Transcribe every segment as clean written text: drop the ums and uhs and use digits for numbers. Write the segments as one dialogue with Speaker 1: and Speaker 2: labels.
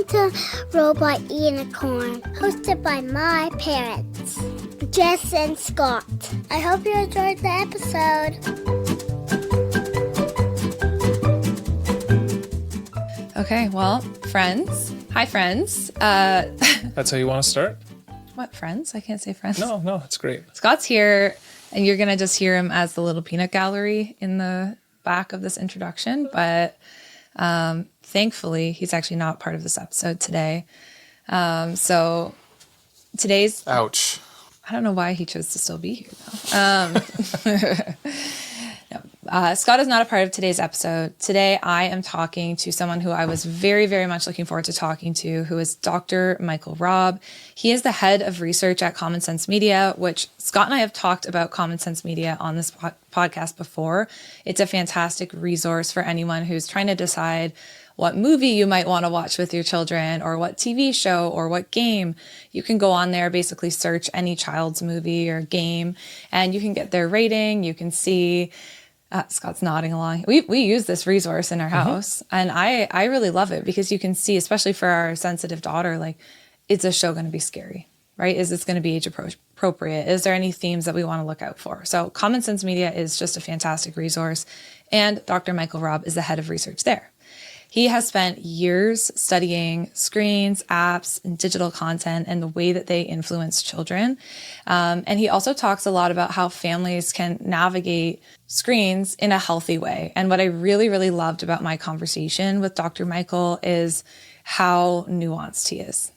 Speaker 1: to Robot Unicorn, hosted by my parents, Jess and Scott. I hope you enjoyed the episode.
Speaker 2: Okay, well, friends. Hi, friends.
Speaker 3: That's how you want to start?
Speaker 2: What, friends? I can't say friends.
Speaker 3: No, it's great.
Speaker 2: Scott's here, and you're going to just hear him as the little peanut gallery in the back of this introduction, but thankfully, he's actually not part of this episode today. So today's...
Speaker 3: Ouch.
Speaker 2: I don't know why he chose to still be here, though. Scott is not a part of today's episode. Today, I am talking to someone who I was very, very much looking forward to talking to, who is Dr. Michael Robb. He is the head of research at Common Sense Media, which Scott and I have talked about Common Sense Media on this podcast before. It's a fantastic resource for anyone who's trying to decide what movie you might want to watch with your children, or what TV show or what game. You can go on there, basically search any child's movie or game, and you can get their rating. You can see... Scott's nodding along. We use this resource in our house, and I really love it because you can see, especially for our sensitive daughter, like, is this show going to be scary, right? Is this going to be age appropriate? Is there any themes that we want to look out for? So Common Sense Media is just a fantastic resource, and Dr. Michael Robb is the head of research there. He has spent years studying screens, apps, and digital content and the way that they influence children. And he also talks a lot about how families can navigate screens in a healthy way. And what I really, really loved about my conversation with Dr. Michael is how nuanced he is.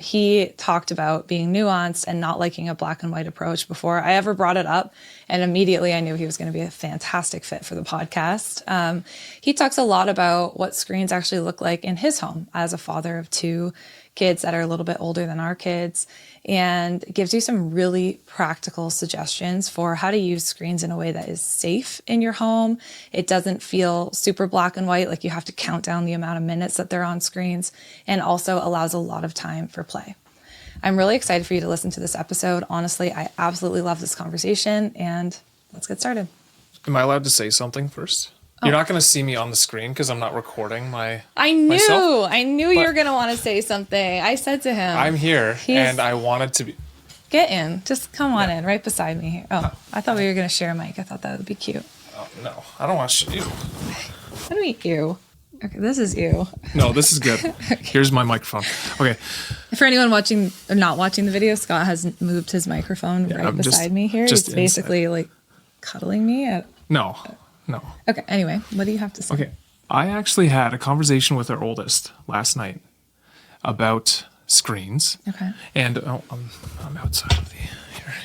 Speaker 2: He talked about being nuanced and not liking a black and white approach before I ever brought it up. And immediately I knew he was going to be a fantastic fit for the podcast. He talks a lot about what screens actually look like in his home as a father of two kids that are a little bit older than our kids, and gives you some really practical suggestions for how to use screens in a way that is safe in your home. It doesn't feel super black and white, like you have to count down the amount of minutes that they're on screens, and also allows a lot of time for play. I'm really excited for you to listen to this episode. Honestly, I absolutely love this conversation, and let's get started.
Speaker 3: Am I allowed to say something first? You're not going to see me on the screen because I'm not recording myself.
Speaker 2: I knew you were going to want to say something. I said to him,
Speaker 3: I'm here, and I wanted to be...
Speaker 2: Get in. Just come on in right beside me here. Oh, I thought we were going to share a mic. I thought that would be cute.
Speaker 3: Oh, no. I don't want to show you.
Speaker 2: What do you mean, ew? Okay, this is ew.
Speaker 3: No, this is good. Okay. Here's my microphone. Okay.
Speaker 2: For anyone watching or not watching the video, Scott has moved his microphone right beside me here. He's basically like cuddling me.
Speaker 3: No.
Speaker 2: Okay, anyway, what do you have to say?
Speaker 3: Okay. I actually had a conversation with our oldest last night about screens.
Speaker 2: Okay.
Speaker 3: And I'm outside of here.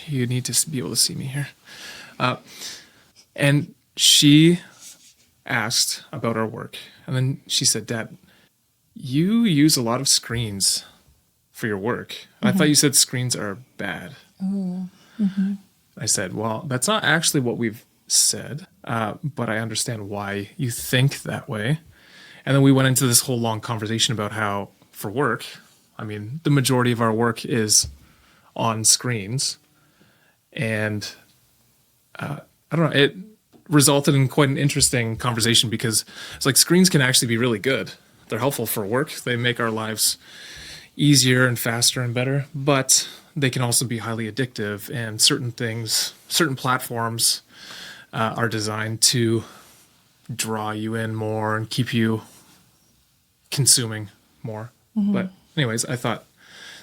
Speaker 3: You need to be able to see me here. And she asked about our work. And then she said, Dad, you use a lot of screens for your work. And I thought you said screens are bad.
Speaker 2: Oh. Mm-hmm.
Speaker 3: I said, well, that's not actually what we've said, but I understand why you think that way. And then we went into this whole long conversation about how, for work, I mean, the majority of our work is on screens. And I don't know, it resulted in quite an interesting conversation because it's like screens can actually be really good. They're helpful for work. They make our lives easier and faster and better, but they can also be highly addictive, and certain platforms are designed to draw you in more and keep you consuming more. Mm-hmm. But anyways, I thought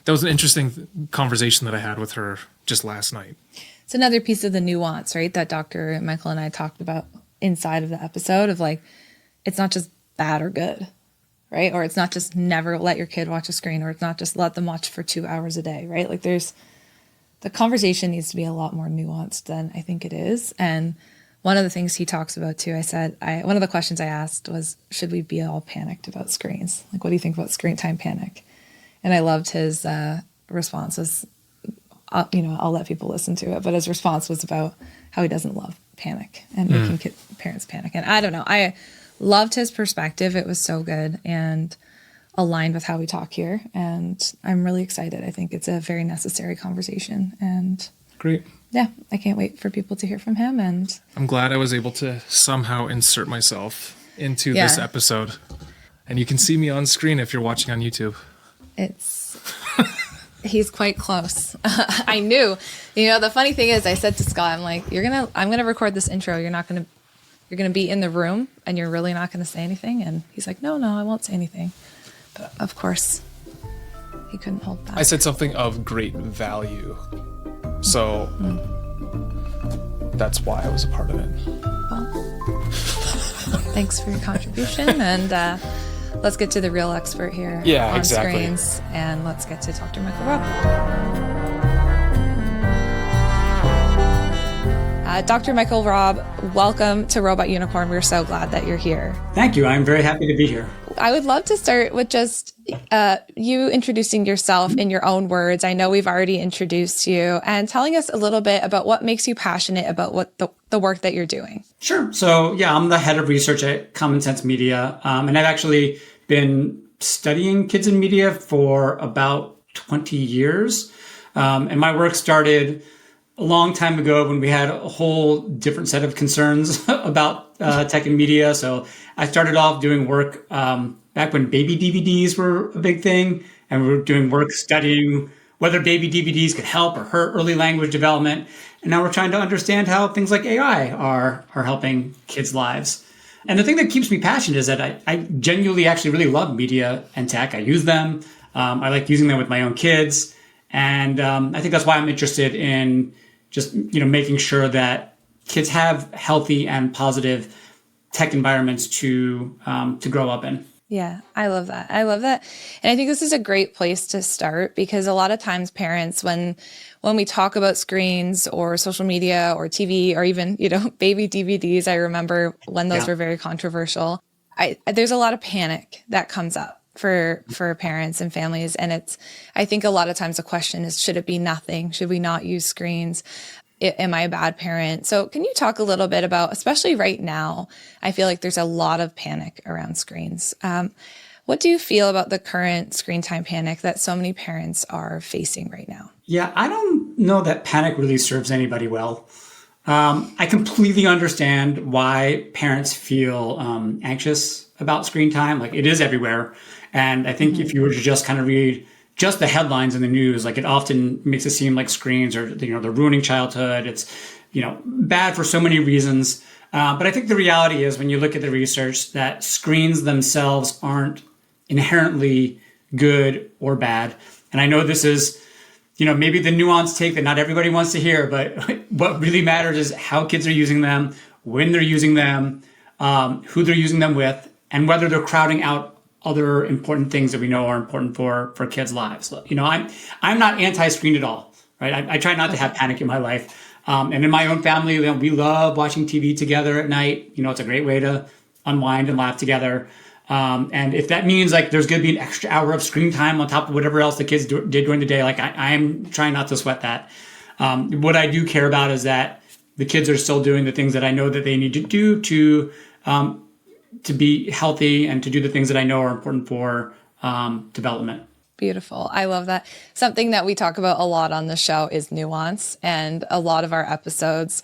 Speaker 3: that was an interesting conversation that I had with her just last night.
Speaker 2: It's another piece of the nuance, right, that Dr. Michael and I talked about inside of the episode of, like, it's not just bad or good, right? Or it's not just never let your kid watch a screen, or it's not just let them watch for 2 hours a day, right? Like, the conversation needs to be a lot more nuanced than I think it is. And one of the things he talks about too, one of the questions I asked was, should we be all panicked about screens? Like, what do you think about screen time panic? And I loved his response was, I'll let people listen to it, but his response was about how he doesn't love panic and making parents panic. And I don't know, I loved his perspective. It was so good and aligned with how we talk here. And I'm really excited. I think it's a very necessary conversation. And
Speaker 3: great.
Speaker 2: Yeah, I can't wait for people to hear from him. And
Speaker 3: I'm glad I was able to somehow insert myself into this episode. And you can see me on screen if you're watching on YouTube.
Speaker 2: He's quite close. I knew. The funny thing is, I said to Scott, I'm like, I'm gonna record this intro. You're gonna be in the room, and you're really not gonna say anything. And he's like, no, I won't say anything. But of course, he couldn't hold back.
Speaker 3: I said something of great value, so that's why I was a part of it.
Speaker 2: Well, thanks for your contribution, and let's get to the real expert here on screens, and let's get to Dr. Michael Robb. Dr. Michael Robb, welcome to Robot Unicorn. We're so glad that you're here.
Speaker 4: Thank you. I'm very happy to be here.
Speaker 2: I would love to start with just you introducing yourself in your own words. I know we've already introduced you, and telling us a little bit about what makes you passionate about what the work that you're doing.
Speaker 4: Sure. So I'm the head of research at Common Sense Media, and I've actually been studying kids in media for about 20 years. And my work started a long time ago when we had a whole different set of concerns about tech and media. So I started off doing work back when baby DVDs were a big thing, and we were doing work studying whether baby DVDs could help or hurt early language development. And now we're trying to understand how things like AI are helping kids' lives. And the thing that keeps me passionate is that I genuinely actually really love media and tech. I use them. I like using them with my own kids. And I think that's why I'm interested in just making sure that kids have healthy and positive tech environments to grow up in.
Speaker 2: Yeah, I love that. And I think this is a great place to start, because a lot of times parents, when we talk about screens or social media or TV or even, baby DVDs, I remember when those were very controversial. There's a lot of panic that comes up for parents and families. And I think a lot of times the question is, should it be nothing? Should we not use screens? Am I a bad parent? So can you talk a little bit about, especially right now, I feel like there's a lot of panic around screens. What do you feel about the current screen time panic that so many parents are facing right now? Yeah,
Speaker 4: I don't know that panic really serves anybody well. I completely understand why parents feel anxious about screen time. Like, it is everywhere. And I think if you were to just kind of read just the headlines in the news, like, it often makes it seem like screens are, they're ruining childhood. It's, bad for so many reasons. But I think the reality is, when you look at the research, that screens themselves aren't inherently good or bad. And I know this is, maybe the nuanced take that not everybody wants to hear, but what really matters is how kids are using them, when they're using them, who they're using them with, and whether they're crowding out other important things that we know are important for kids' lives. I'm not anti-screen at all, right? I try not to have panic in my life. And in my own family, we love watching TV together at night. It's a great way to unwind and laugh together. And if that means like there's going to be an extra hour of screen time on top of whatever else the kids did during the day, like I'm trying not to sweat that. What I do care about is that the kids are still doing the things that I know that they need to do to be healthy and to do the things that I know are important for development.
Speaker 2: Beautiful. I love that. Something that we talk about a lot on the show is nuance. And a lot of our episodes,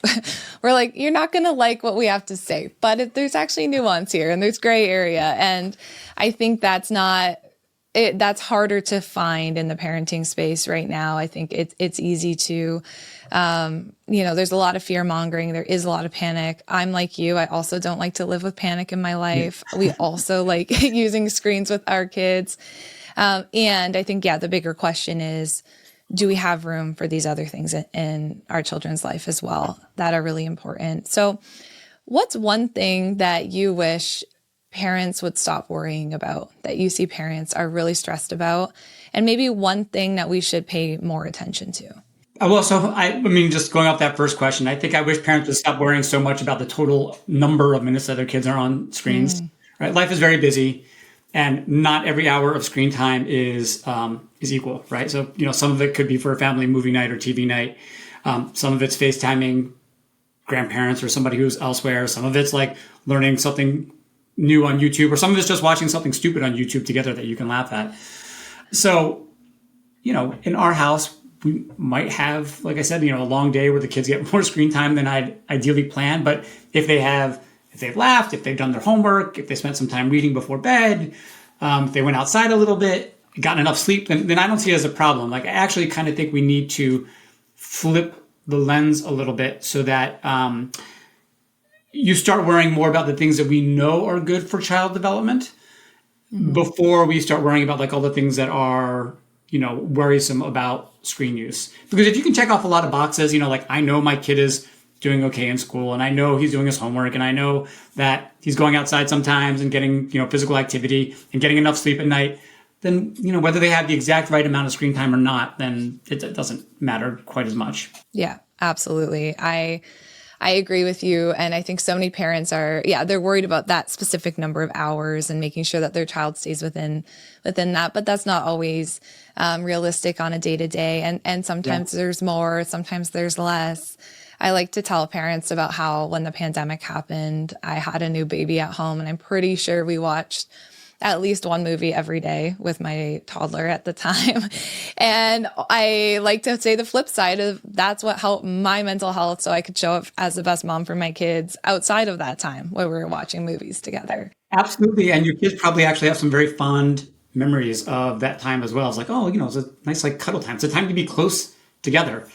Speaker 2: we're like, you're not going to like what we have to say, but there's actually nuance here and there's gray area. And I think that's harder to find in the parenting space right now. I think it's easy to, there's a lot of fear mongering. There is a lot of panic. I'm like you. I also don't like to live with panic in my life. We also like using screens with our kids. And I think, the bigger question is, do we have room for these other things in our children's life as well that are really important? So what's one thing that you wish parents would stop worrying about, that you see parents are really stressed about, and maybe one thing that we should pay more attention to?
Speaker 4: Well, so just going off that first question, I think I wish parents would stop worrying so much about the total number of minutes that their kids are on screens. Right? Life is very busy, and not every hour of screen time is equal, right? So, some of it could be for a family movie night or TV night. Some of it's FaceTiming grandparents or somebody who's elsewhere. Some of it's like learning something new on YouTube, or some of it's just watching something stupid on YouTube together that you can laugh at. So, in our house, we might have, like I said, a long day where the kids get more screen time than I'd ideally planned. But if they've laughed, if they've done their homework, if they spent some time reading before bed, If they went outside a little bit, gotten enough sleep, then I don't see it as a problem. Like, I actually kind of think we need to flip the lens a little bit so that you start worrying more about the things that we know are good for child development before we start worrying about like all the things that are, worrisome about screen use. Because if you can check off a lot of boxes, like I know my kid is doing okay in school, and I know he's doing his homework, and I know that he's going outside sometimes and getting, physical activity and getting enough sleep at night, then, whether they have the exact right amount of screen time or not, then it doesn't matter quite as much.
Speaker 2: Yeah, absolutely. I agree with you. And I think so many parents they're worried about that specific number of hours and making sure that their child stays within that. But that's not always realistic on a day-to-day. And sometimes there's more, sometimes there's less. I like to tell parents about how when the pandemic happened, I had a new baby at home, and I'm pretty sure we watched at least one movie every day with my toddler at the time. And I like to say the flip side of that's what helped my mental health, so I could show up as the best mom for my kids outside of that time where we were watching movies together.
Speaker 4: Absolutely. And your kids probably actually have some very fond memories of that time as well. It's like, it's a nice like cuddle time. It's a time to be close together.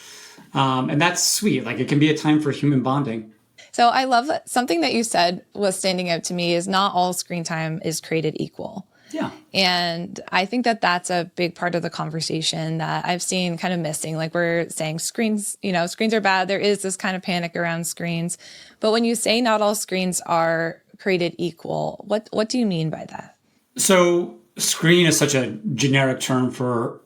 Speaker 4: And that's sweet. Like, it can be a time for human bonding.
Speaker 2: So I love that something that you said was standing out to me is not all screen time is created equal.
Speaker 4: Yeah.
Speaker 2: And I think that that's a big part of the conversation that I've seen kind of missing. Like, we're saying screens are bad. There is this kind of panic around screens. But when you say not all screens are created equal, what do you mean by that?
Speaker 4: So screen is such a generic term for,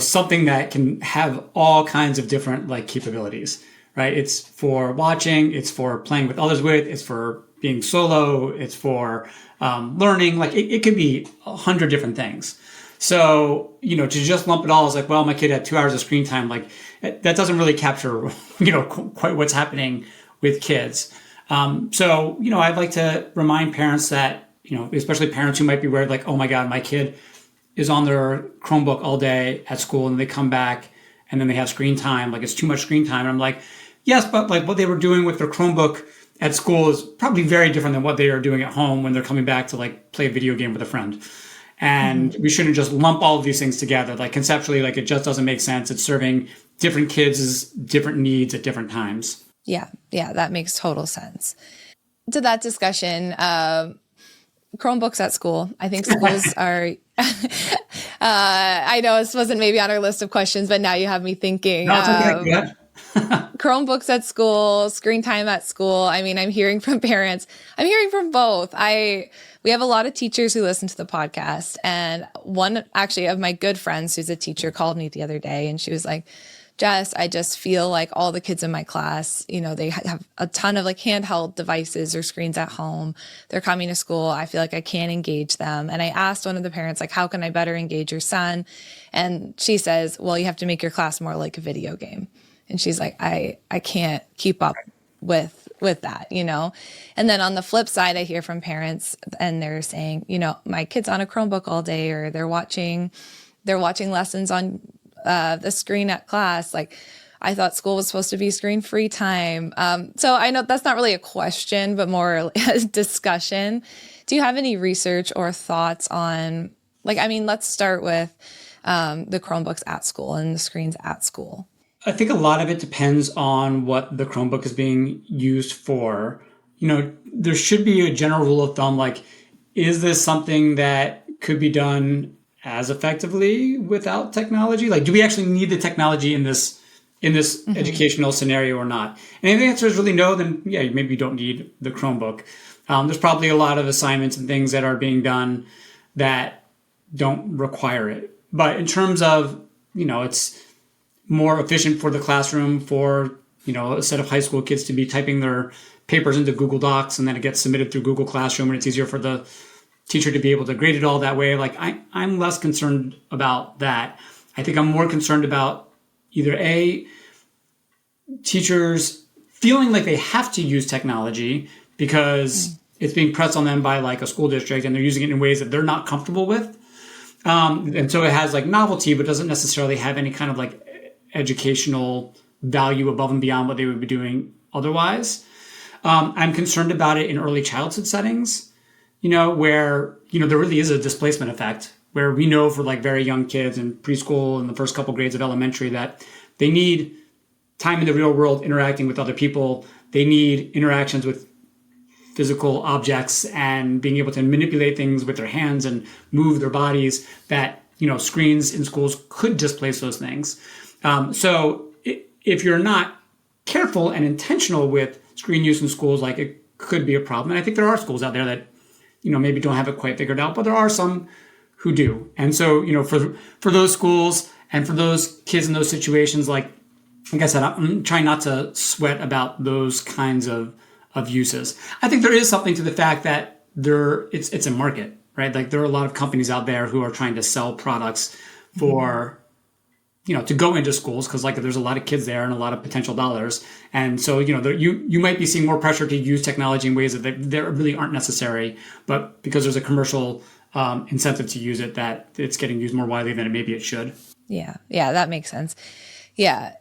Speaker 4: something that can have all kinds of different like capabilities. Right? It's for watching, it's for playing with others with, it's for being solo, it's for learning. Like, it could be 100 different things. So, to just lump it all as like, well, my kid had 2 hours of screen time, like that doesn't really capture, quite what's happening with kids. So, I'd like to remind parents that, especially parents who might be worried, like, oh my God, my kid is on their Chromebook all day at school, and they come back and then they have screen time, like it's too much screen time. And I'm like, yes, but like what they were doing with their Chromebook at school is probably very different than what they are doing at home when they're coming back to like play a video game with a friend. And we shouldn't just lump all of these things together. Like, conceptually, like, it just doesn't make sense. It's serving different kids' different needs at different times.
Speaker 2: Yeah, that makes total sense. To that discussion, Chromebooks at school. I think schools are, I know this wasn't maybe on our list of questions, but now you have me thinking.
Speaker 4: No, it's okay. Yeah.
Speaker 2: Chromebooks at school, screen time at school. I mean, I'm hearing from parents. I'm hearing from both. We have a lot of teachers who listen to the podcast. And one actually of my good friends who's a teacher called me the other day, and she was like, Jess, I just feel like all the kids in my class, they have a ton of like handheld devices or screens at home. They're coming to school. I feel like I can't engage them. And I asked one of the parents, like, how can I better engage your son? And she says, well, you have to make your class more like a video game. And she's like, I can't keep up with that, And then on the flip side, I hear from parents and they're saying, my kid's on a Chromebook all day, or they're watching lessons on the screen at class. Like, I thought school was supposed to be screen-free time. So I know that's not really a question, but more a discussion. Do you have any research or thoughts on, let's start with the Chromebooks at school and the screens at school.
Speaker 4: I think a lot of it depends on what the Chromebook is being used for. There should be a general rule of thumb, like, is this something that could be done as effectively without technology? Like, do we actually need the technology in this educational scenario or not? And if the answer is really no, then yeah, maybe you don't need the Chromebook. There's probably a lot of assignments and things that are being done that don't require it. But in terms of, it's more efficient for the classroom for, a set of high school kids to be typing their papers into Google Docs, and then it gets submitted through Google Classroom, and it's easier for the teacher to be able to grade it all that way. Like, I'm less concerned about that. I think I'm more concerned about either A, teachers feeling like they have to use technology because it's being pressed on them by like a school district, and they're using it in ways that they're not comfortable with. And so it has like novelty, but doesn't necessarily have any kind of like educational value above and beyond what they would be doing otherwise. I'm concerned about it in early childhood settings. where, there really is a displacement effect, where we know for like very young kids in preschool and the first couple grades of elementary that they need time in the real world interacting with other people. They need interactions with physical objects and being able to manipulate things with their hands and move their bodies that, screens in schools could displace those things. So if you're not careful and intentional with screen use in schools, like it could be a problem. And I think there are schools out there that, maybe don't have it quite figured out, but there are some who do. And so, for those schools and for those kids in those situations, like I said, I'm trying not to sweat about those kinds of uses. I think there is something to the fact that it's a market, right? Like there are a lot of companies out there who are trying to sell products for, to go into schools, because like there's a lot of kids there and a lot of potential dollars. And so, you might be seeing more pressure to use technology in ways that they really aren't necessary, but because there's a commercial incentive to use it, that it's getting used more widely than maybe it should.
Speaker 2: Yeah, that makes sense. Yeah.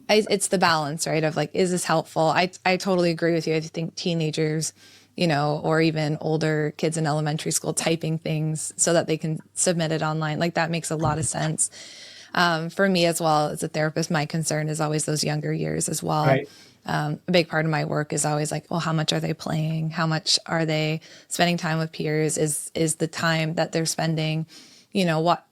Speaker 2: It's the balance, right? Of like, is this helpful? I totally agree with you. I think teenagers, or even older kids in elementary school typing things so that they can submit it online, like that makes a lot of sense. For me as well as a therapist, my concern is always those younger years as well.
Speaker 4: Right.
Speaker 2: A big part of my work is always like, well, how much are they playing? How much are they spending time with peers? Is the time that they're spending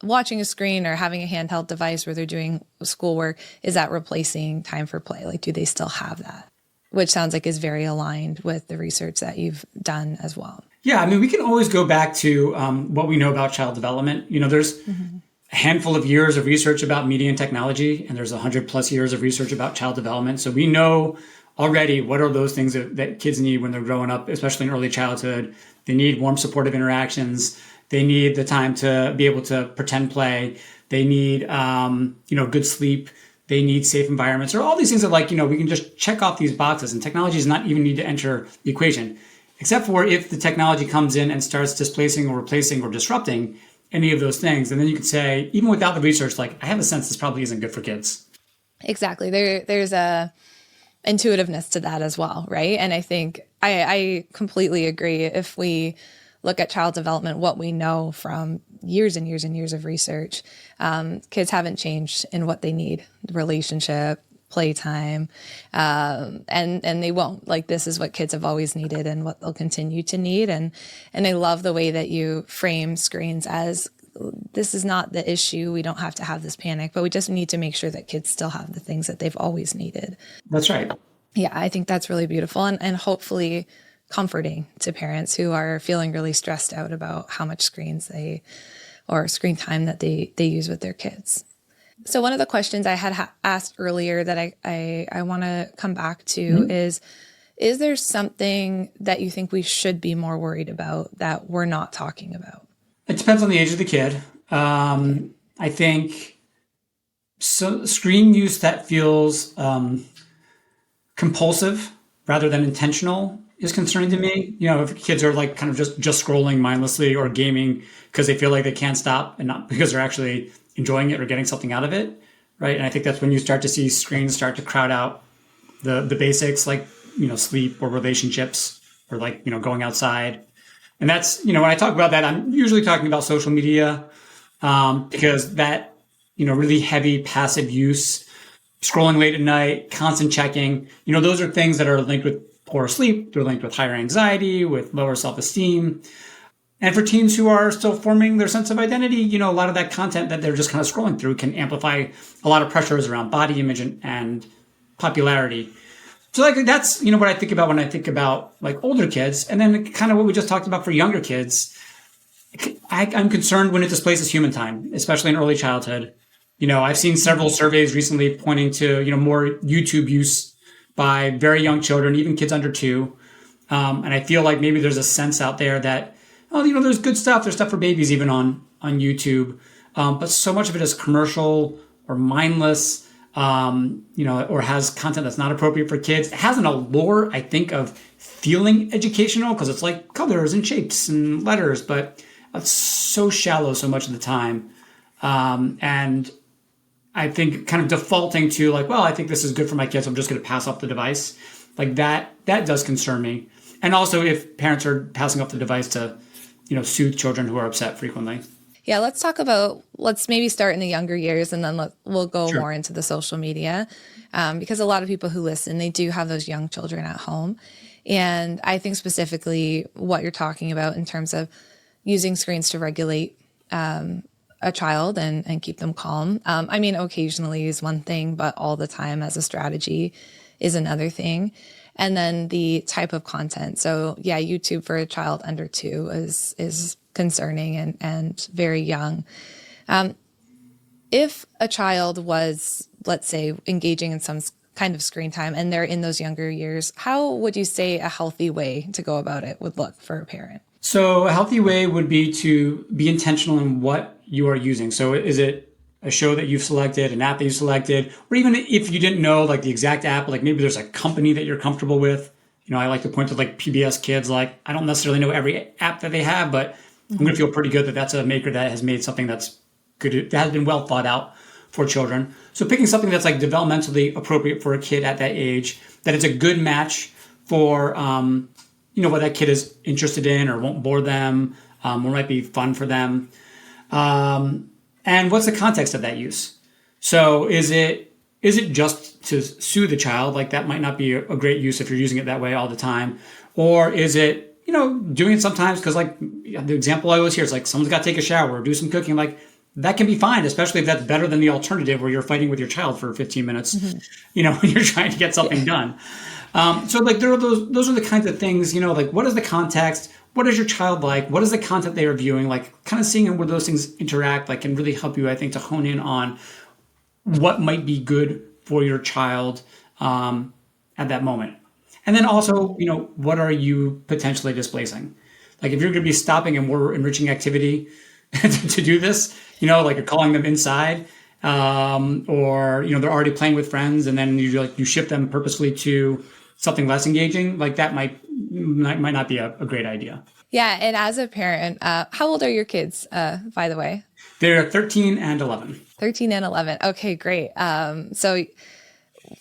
Speaker 2: watching a screen or having a handheld device where they're doing schoolwork, is that replacing time for play? Like, do they still have that? Which sounds like is very aligned with the research that you've done as well.
Speaker 4: Yeah, I mean, we can always go back to what we know about child development. There's a handful of years of research about media and technology, and there's 100+ years of research about child development. So we know already what are those things that kids need when they're growing up, especially in early childhood. They need warm, supportive interactions. They need the time to be able to pretend play. They need, good sleep. They need safe environments. Or all these things that we can just check off these boxes, and technology does not even need to enter the equation, except for if the technology comes in and starts displacing or replacing or disrupting any of those things. And then you could say, even without the research, I have a sense this probably isn't good for kids.
Speaker 2: Exactly. There's a intuitiveness to that as well, right? And I think I completely agree. If we look at child development, what we know from years and years and years of research, kids haven't changed in what they need: relationship, playtime, and they won't. Like, this is what kids have always needed and what they'll continue to need. And I love the way that you frame screens as, this is not the issue. We don't have to have this panic, but we just need to make sure that kids still have the things that they've always needed.
Speaker 4: That's right.
Speaker 2: Yeah, I think that's really beautiful and hopefully comforting to parents who are feeling really stressed out about how much screen time that they use with their kids. So one of the questions I had asked earlier that I want to come back to is there something that you think we should be more worried about that we're not talking about?
Speaker 4: It depends on the age of the kid. I think screen use that feels compulsive rather than intentional is concerning to me. If kids are kind of just scrolling mindlessly or gaming because they feel like they can't stop and not because they're actually enjoying it or getting something out of it, right? And I think that's when you start to see screens start to crowd out the basics, like sleep or relationships or going outside. And that's when I talk about that, I'm usually talking about social media because that really heavy passive use, scrolling late at night, constant checking, those are things that are linked with poor sleep. They're linked with higher anxiety, with lower self-esteem. And for teens who are still forming their sense of identity, a lot of that content that they're just kind of scrolling through can amplify a lot of pressures around body image and popularity. So that's, what I think about when I think about older kids. And then kind of what we just talked about for younger kids. I'm concerned when it displaces human time, especially in early childhood. I've seen several surveys recently pointing to, more YouTube use by very young children, even kids under 2. And I feel like maybe there's a sense out there that, there's good stuff. There's stuff for babies even on YouTube. But so much of it is commercial or mindless, or has content that's not appropriate for kids. It has an allure, I think, of feeling educational because it's like colors and shapes and letters, but it's so shallow so much of the time. And I think kind of defaulting to I think this is good for my kids, I'm just going to pass off the device. That does concern me. And also if parents are passing off the device to, soothe children who are upset frequently.
Speaker 2: Yeah, let's maybe start in the younger years and then we'll go
Speaker 4: Sure.
Speaker 2: more into the social media because a lot of people who listen, they do have those young children at home. And I think specifically what you're talking about in terms of using screens to regulate a child and keep them calm. I mean, occasionally is one thing, but all the time as a strategy is another thing. And then the type of content. So yeah, YouTube for a child under 2 is concerning and very young. If a child was, let's say, engaging in some kind of screen time and they're in those younger years, how would you say a healthy way to go about it would look for a parent?
Speaker 4: So a healthy way would be to be intentional in what you are using. So is it a show that you've selected, an app that you selected, or even if you didn't know like the exact app, like maybe there's a company that you're comfortable with. I like to point to like PBS Kids. Like I don't necessarily know every app that they have, but I'm going to feel pretty good that that's a maker that has made something that's good, that has been well thought out for children. So picking something that's like developmentally appropriate for a kid at that age, that it's a good match for, what that kid is interested in or won't bore them, or might be fun for them. And what's the context of that use? So is it just to soothe the child? Like that might not be a great use if you're using it that way all the time. Or is it, doing it sometimes because like the example I always hear is like someone's got to take a shower or do some cooking. Like that can be fine, especially if that's better than the alternative where you're fighting with your child for 15 minutes, when you're trying to get something done. So like there are those are the kinds of things, like what is the context? What is your child like? What is the content they are viewing? Like kind of seeing where those things interact, like can really help you, I think, to hone in on what might be good for your child at that moment. And then also, what are you potentially displacing? Like if you're going to be stopping a more enriching activity to do this, like you're calling them inside, or they're already playing with friends, and then you shift them purposely to something less engaging. Like that might not be a great idea.
Speaker 2: Yeah, and as a parent, how old are your kids? By the way,
Speaker 4: they're 13 and 11.
Speaker 2: 13 and 11. Okay, great. So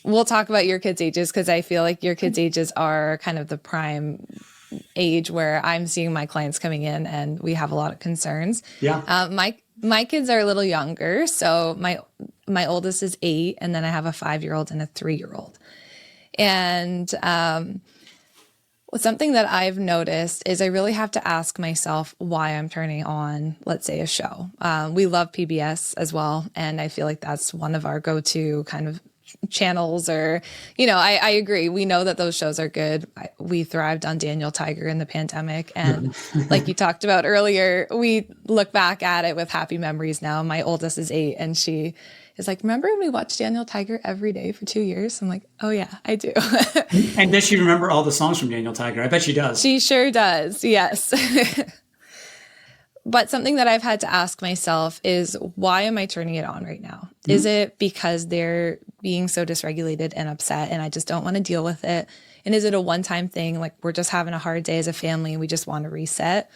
Speaker 2: we'll talk about your kids' ages because I feel like your kids' ages are kind of the prime age where I'm seeing my clients coming in and we have a lot of concerns.
Speaker 4: Yeah.
Speaker 2: My kids are a little younger. So my oldest is 8, and then I have a 5-year-old and a 3-year-old. And something that I've noticed is I really have to ask myself why I'm turning on, let's say, a show. We love PBS as well. And I feel like that's one of our go-to kind of channels or, I agree. We know that those shows are good. We thrived on Daniel Tiger in the pandemic. And like you talked about earlier, we look back at it with happy memories now. My oldest is 8 and she is like, remember when we watched Daniel Tiger every day for 2 years? I'm like, oh yeah, I do.
Speaker 4: And does she remember all the songs from Daniel Tiger? I bet she does.
Speaker 2: She sure does. Yes. But something that I've had to ask myself is, why am I turning it on right now? Mm-hmm. Is it because they're being so dysregulated and upset and I just don't want to deal with it? And is it a one-time thing? Like we're just having a hard day as a family and we just want to reset?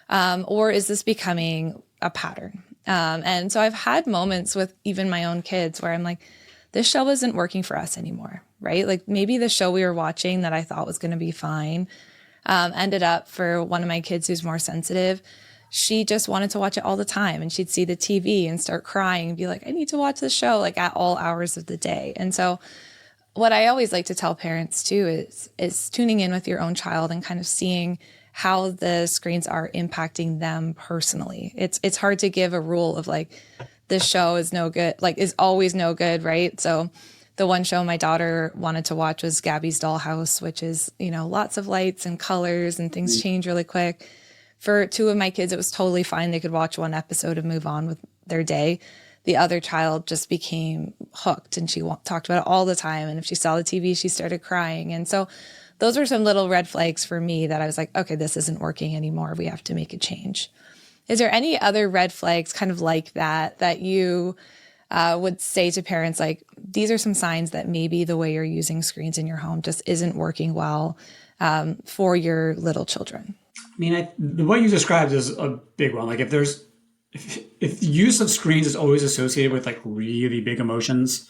Speaker 2: Or is this becoming a pattern? And so I've had moments with even my own kids where I'm like, this show isn't working for us anymore, right? Like maybe the show we were watching that I thought was going to be fine ended up for one of my kids who's more sensitive. She just wanted to watch it all the time, and she'd see the TV and start crying and be like, I need to watch the show, like at all hours of the day. And so what I always like to tell parents too is tuning in with your own child and kind of seeing how the screens are impacting them personally. It's hard to give a rule of like, this show is no good, like is always no good, right? So the one show my daughter wanted to watch was Gabby's Dollhouse, which is, lots of lights and colors and things change really quick. For 2 of my kids, it was totally fine. They could watch one episode and move on with their day. The other child just became hooked and she talked about it all the time. And if she saw the TV, she started crying. And so those were some little red flags for me that I was like, okay, this isn't working anymore. We have to make a change. Is there any other red flags kind of like that you would say to parents, like, these are some signs that maybe the way you're using screens in your home just isn't working well for your little children?
Speaker 4: I mean, the way you described is a big one. Like if the use of screens is always associated with like really big emotions,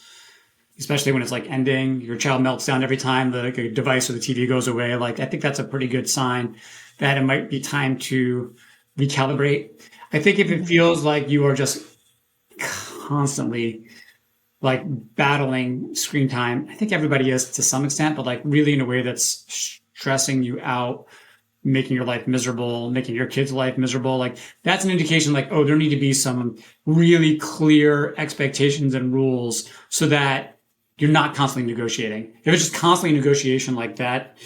Speaker 4: especially when it's like ending, your child melts down every time the device or the TV goes away. Like, I think that's a pretty good sign that it might be time to recalibrate. I think if it feels like you are just constantly like battling screen time, I think everybody is to some extent, but like really in a way that's stressing you out, making your life miserable, making your kids' life miserable. Like that's an indication like, oh, there need to be some really clear expectations and rules so that you're not constantly negotiating. If it's just constantly negotiation like that,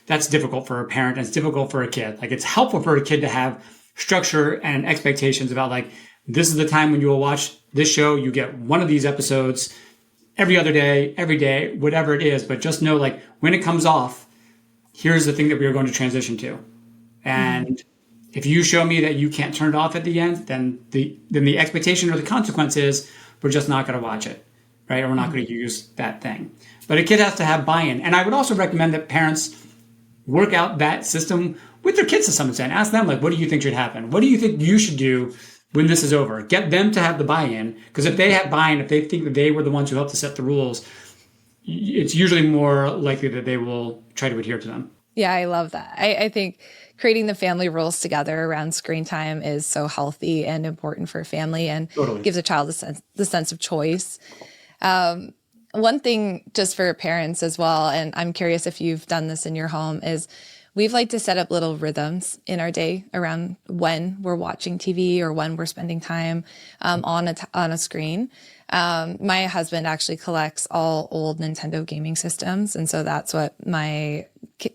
Speaker 4: that's difficult for a parent and it's difficult for a kid. Like it's helpful for a kid to have structure and expectations about like, this is the time when you will watch this show. You get one of these episodes every other day, every day, whatever it is. But just know like when it comes off, here's the thing that we are going to transition to. And if you show me that you can't turn it off at the end, then the expectation or the consequence is we're just not going to watch it, right? Or we're not going to use that thing. But a kid has to have buy-in. And I would also recommend that parents work out that system with their kids to some extent. Ask them, like, what do you think should happen? What do you think you should do when this is over? Get them to have the buy-in. Because if they have buy-in, if they think that they were the ones who helped to set the rules, it's usually more likely that they will try to adhere to them.
Speaker 2: Yeah, I love that. I think creating the family rules together around screen time is so healthy and important for a family and gives a child the sense of choice. One thing just for parents as well, and I'm curious if you've done this in your home, is we've liked to set up little rhythms in our day around when we're watching TV or when we're spending time on a screen. My husband actually collects all old Nintendo gaming systems. And so that's what my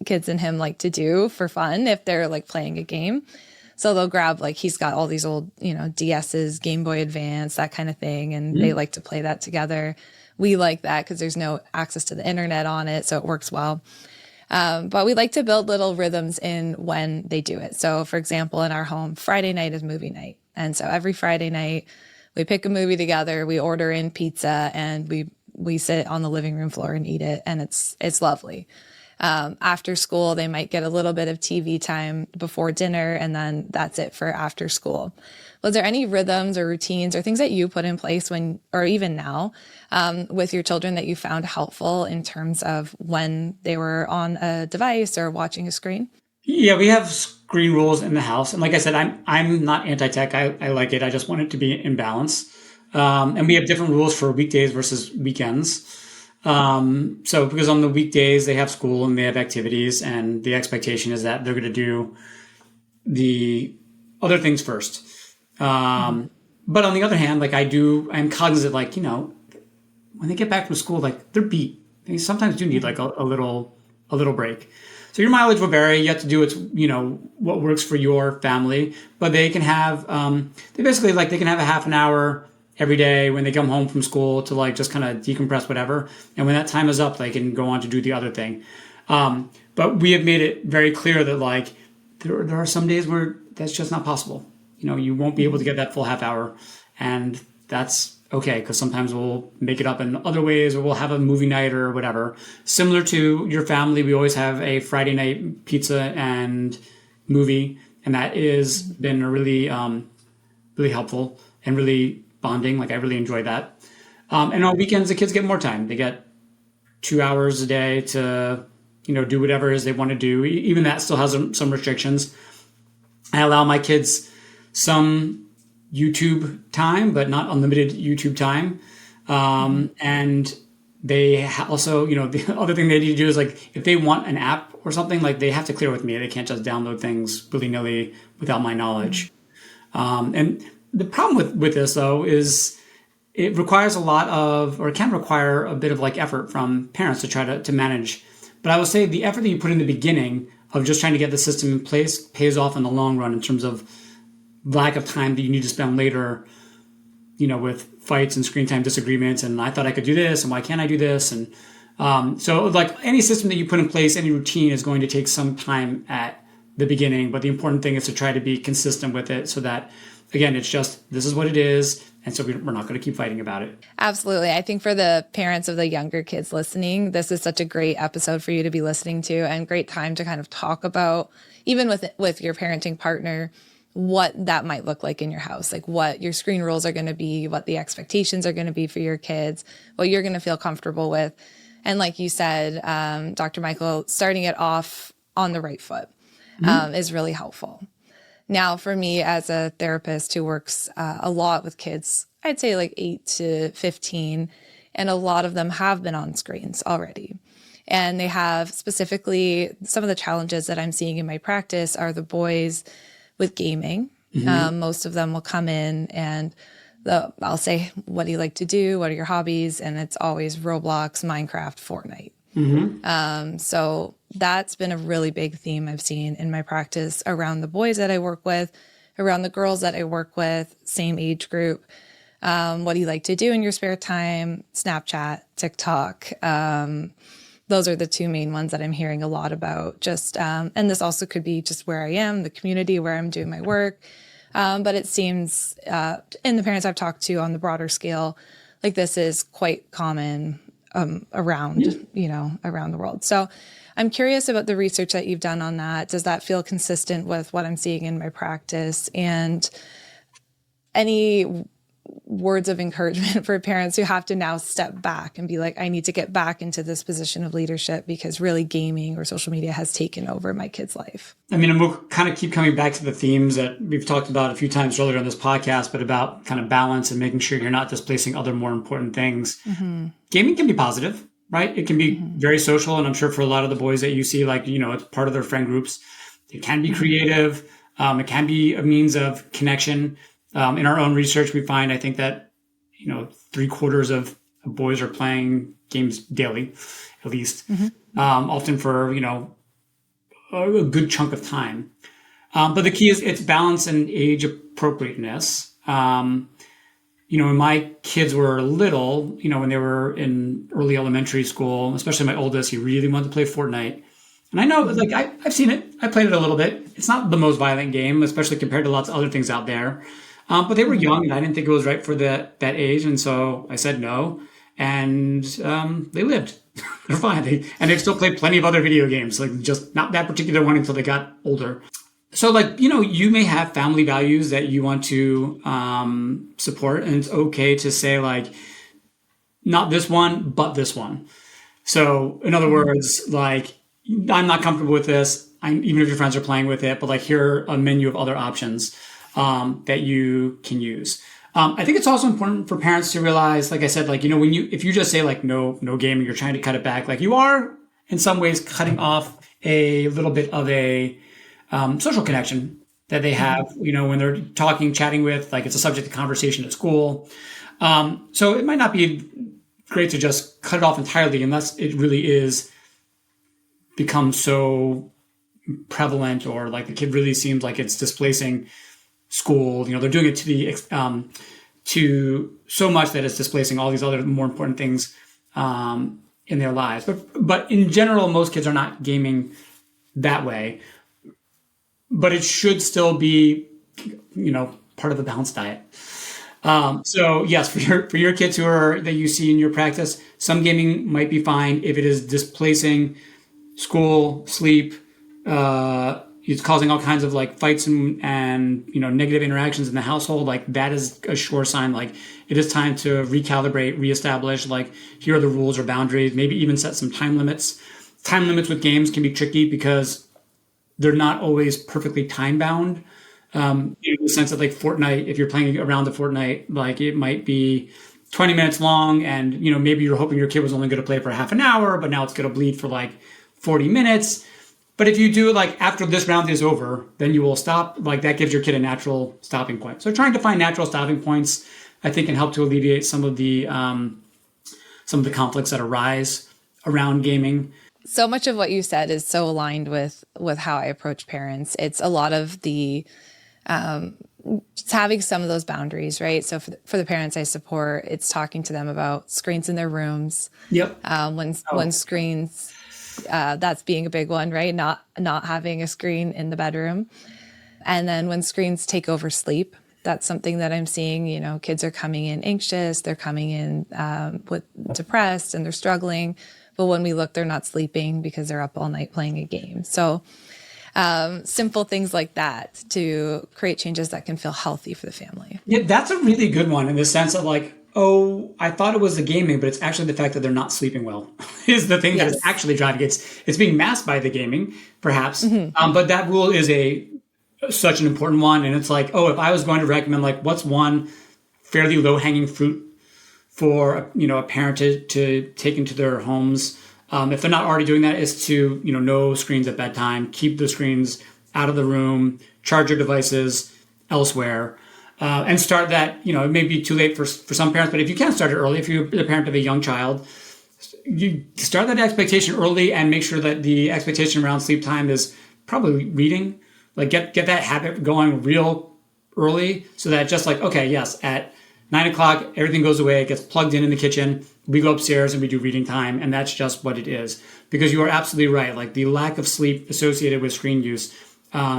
Speaker 2: kids and him like to do for fun if they're like playing a game. So they'll grab, like, he's got all these old, DS's, Game Boy Advance, that kind of thing. And they like to play that together. We like that because there's no access to the internet on it. So it works well. But we like to build little rhythms in when they do it. So for example, in our home, Friday night is movie night. And so every Friday night we pick a movie together, we order in pizza and we sit on the living room floor and eat it. And it's lovely. After school, they might get a little bit of TV time before dinner, and then that's it for after school. Was there any rhythms or routines or things that you put in place or even now, with your children that you found helpful in terms of when they were on a device or watching a screen?
Speaker 4: Yeah, we have screen rules in the house. And like I said, I'm not anti-tech. I like it. I just want it to be in balance. And we have different rules for weekdays versus weekends. So because on the weekdays they have school and they have activities and the expectation is that they're going to do the other things first. But on the other hand, like I'm cognizant, like, when they get back from school, like they're beat. They sometimes do need like a little break. So your mileage will vary. You have to do what works for your family, but they can have, they can have a half an hour every day when they come home from school to like just kind of decompress, whatever. And when that time is up, they can go on to do the other thing. But we have made it very clear that like there are some days where that's just not possible. You won't be able to get that full half hour, and that's okay, because sometimes we'll make it up in other ways, or we'll have a movie night or whatever. Similar to your family, we always have a Friday night pizza and movie, and that has been a really, really helpful and really bonding. Like I really enjoy that. And on weekends, the kids get more time. They get 2 hours a day to, do whatever it is they want to do. Even that still has some restrictions. I allow my kids some YouTube time, but not unlimited YouTube time. And they also, the other thing they need to do is like, if they want an app or something, like they have to clear with me. They can't just download things willy-nilly without my knowledge. And the problem with this though, is it requires it can require a bit of like effort from parents to try to manage. But I will say the effort that you put in the beginning of just trying to get the system in place pays off in the long run in terms of lack of time that you need to spend later, with fights and screen time disagreements. And I thought I could do this, and why can't I do this? And so like any system that you put in place, any routine is going to take some time at the beginning. But the important thing is to try to be consistent with it so that, again, it's just, this is what it is. And so we're not going to keep fighting about it.
Speaker 2: Absolutely. I think for the parents of the younger kids listening, this is such a great episode for you to be listening to, and great time to kind of talk about, even with your parenting partner, what that might look like in your house, like what your screen rules are going to be, what the expectations are going to be for your kids, what you're going to feel comfortable with. And like you said, Dr. Michael, starting it off on the right foot is really helpful. Now, for me as a therapist who works a lot with kids, I'd say like 8 to 15, and a lot of them have been on screens already. And they have specifically some of the challenges that I'm seeing in my practice are the boys with gaming. Most of them will come in and I'll say, what do you like to do? What are your hobbies? And it's always Roblox, Minecraft, Fortnite. So that's been a really big theme I've seen in my practice around the boys that I work with, around the girls that I work with, same age group. What do you like to do in your spare time? Snapchat, TikTok. Those are the two main ones that I'm hearing a lot about. Just and this also could be just where I am, the community where I'm doing my work. But it seems, and the parents I've talked to on the broader scale, like this is quite common around, around the world. So I'm curious about the research that you've done on that. Does that feel consistent with what I'm seeing in my practice? And any words of encouragement for parents who have to now step back and be like, I need to get back into this position of leadership because really gaming or social media has taken over my kid's life?
Speaker 4: I mean, and we'll kind of keep coming back to the themes that we've talked about a few times earlier on this podcast, but about kind of balance and making sure you're not displacing other more important things. Gaming can be positive, right? It can be very social. And I'm sure for a lot of the boys that you see, like, it's part of their friend groups. It can be creative. It can be a means of connection. In our own research, we find, I think that, 3/4 of boys are playing games daily, at least, often for, a good chunk of time. But the key is it's balance and age appropriateness. When my kids were little, when they were in early elementary school, especially my oldest, he really wanted to play Fortnite. And I know, like, I've seen it. I played it a little bit. It's not the most violent game, especially compared to lots of other things out there. But they were young, and I didn't think it was right for that age. And so I said no. And they lived. They're fine. And they've still played plenty of other video games, like just not that particular one until they got older. So, like, you may have family values that you want to support. And it's okay to say, like, not this one, but this one. So, in other words, like, I'm not comfortable with this. Even if your friends are playing with it, but like, here are a menu of other options that you can use. I think it's also important for parents to realize, like I said, like, if you just say like, no gaming, you're trying to cut it back, like you are in some ways cutting off a little bit of a social connection that they have, when they're chatting with, like it's a subject of conversation at school. So it might not be great to just cut it off entirely unless it really is become so prevalent, or like the kid really seems like it's displacing school. They're doing it to so much that it's displacing all these other more important things in their lives. But in general, most kids are not gaming that way. But it should still be, part of the balanced diet. So yes, for your kids that you see in your practice, some gaming might be fine if it is displacing school, sleep. It's causing all kinds of like fights and negative interactions in the household. Like that is a sure sign. Like it is time to recalibrate, reestablish. Like here are the rules or boundaries. Maybe even set some time limits. Time limits with games can be tricky because they're not always perfectly time bound. In the sense that like Fortnite, if you're playing around the Fortnite, like it might be 20 minutes long, and maybe you're hoping your kid was only going to play for half an hour, but now it's going to bleed for like 40 minutes. But if you do it like after this round is over, then you will stop. Like that gives your kid a natural stopping point. So trying to find natural stopping points, I think, can help to alleviate some of the conflicts that arise around gaming.
Speaker 2: So much of what you said is so aligned with how I approach parents. It's a lot of the just having some of those boundaries, right? So for the parents I support, it's talking to them about screens in their rooms.
Speaker 4: Yep.
Speaker 2: When screens, that's being a big one, right? Not having a screen in the bedroom. And then when screens take over sleep, that's something that I'm seeing. Kids are coming in anxious, they're coming in with depressed, and they're struggling. But when we look, they're not sleeping because they're up all night playing a game. So Simple things like that to create changes that can feel healthy for the family.
Speaker 4: Yeah, that's a really good one in the sense of like, oh, I thought it was the gaming, but it's actually the fact that they're not sleeping well is the thing that is
Speaker 2: Yes.
Speaker 4: actually driving it. It's being masked by the gaming, perhaps. But that rule is such an important one. And it's like, oh, if I was going to recommend like what's one fairly low hanging fruit for a parent to take into their homes, if they're not already doing that, is to no screens at bedtime, keep the screens out of the room, charge your devices elsewhere. And start that, it may be too late for some parents, but if you can start it early, if you're the parent of a young child, you start that expectation early and make sure that the expectation around sleep time is probably reading. Like get that habit going real early so that just like, okay, yes, at 9:00, everything goes away, it gets plugged in the kitchen, we go upstairs and we do reading time, and that's just what it is. Because you are absolutely right. Like the lack of sleep associated with screen use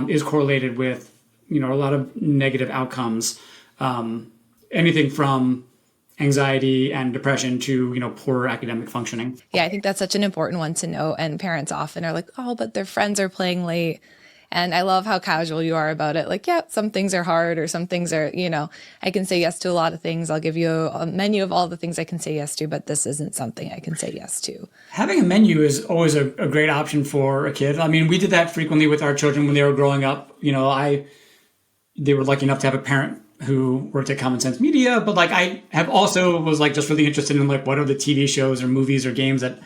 Speaker 4: is correlated with a lot of negative outcomes, anything from anxiety and depression to poor academic functioning.
Speaker 2: Yeah, I think that's such an important one to note. And parents often are like, oh, but their friends are playing late. And I love how casual you are about it. Like, yeah, some things are hard or some things are, I can say yes to a lot of things. I'll give you a menu of all the things I can say yes to, but this isn't something I can say yes to.
Speaker 4: Having a menu is always a great option for a kid. I mean, we did that frequently with our children when they were growing up. They were lucky enough to have a parent who worked at Common Sense Media, but like I have also was like just really interested in like what are the TV shows or movies or games that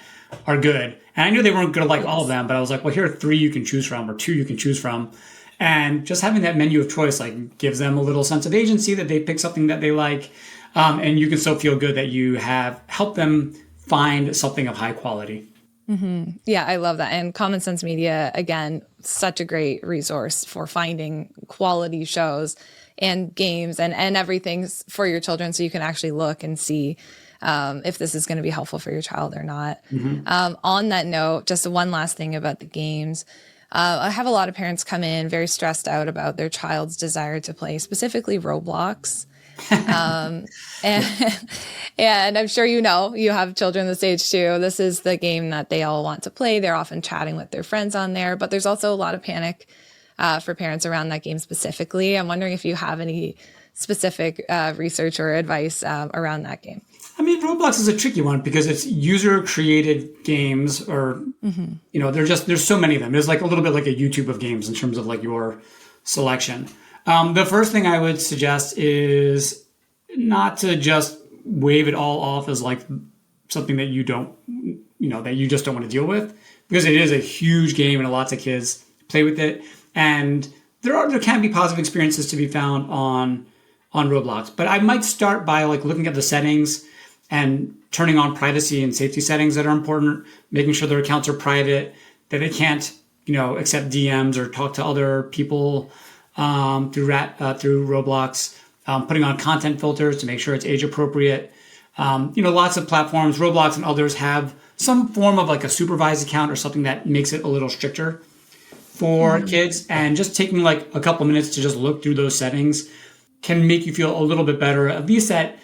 Speaker 4: are good. And I knew they weren't going to like all of them, but I was like, well, here are 3 you can choose from or 2 you can choose from. And just having that menu of choice like gives them a little sense of agency that they pick something that they like. And you can still feel good that you have helped them find something of high quality.
Speaker 2: Yeah, I love that. And Common Sense Media, again, such a great resource for finding quality shows and games and everything for your children so you can actually look and see if this is going to be helpful for your child or not. On that note, just one last thing about the games. I have a lot of parents come in very stressed out about their child's desire to play, specifically Roblox. And I'm sure you have children this age too. This is the game that they all want to play. They're often chatting with their friends on there, but there's also a lot of panic for parents around that game specifically. I'm wondering if you have any specific research or advice around that game.
Speaker 4: I mean, Roblox is a tricky one because it's user-created games, or there's so many of them. There's like a little bit like a YouTube of games in terms of like your selection. The first thing I would suggest is not to just wave it all off as like something that you don't, that you just don't want to deal with, because it is a huge game and lots of kids play with it. And there can be positive experiences to be found on Roblox. But I might start by like looking at the settings and turning on privacy and safety settings that are important, making sure their accounts are private, that they can't, accept DMs or talk to other people through Roblox, putting on content filters to make sure it's age appropriate. Lots of platforms, Roblox and others, have some form of like a supervised account or something that makes it a little stricter for kids. And just taking like a couple minutes to just look through those settings can make you feel a little bit better, at least that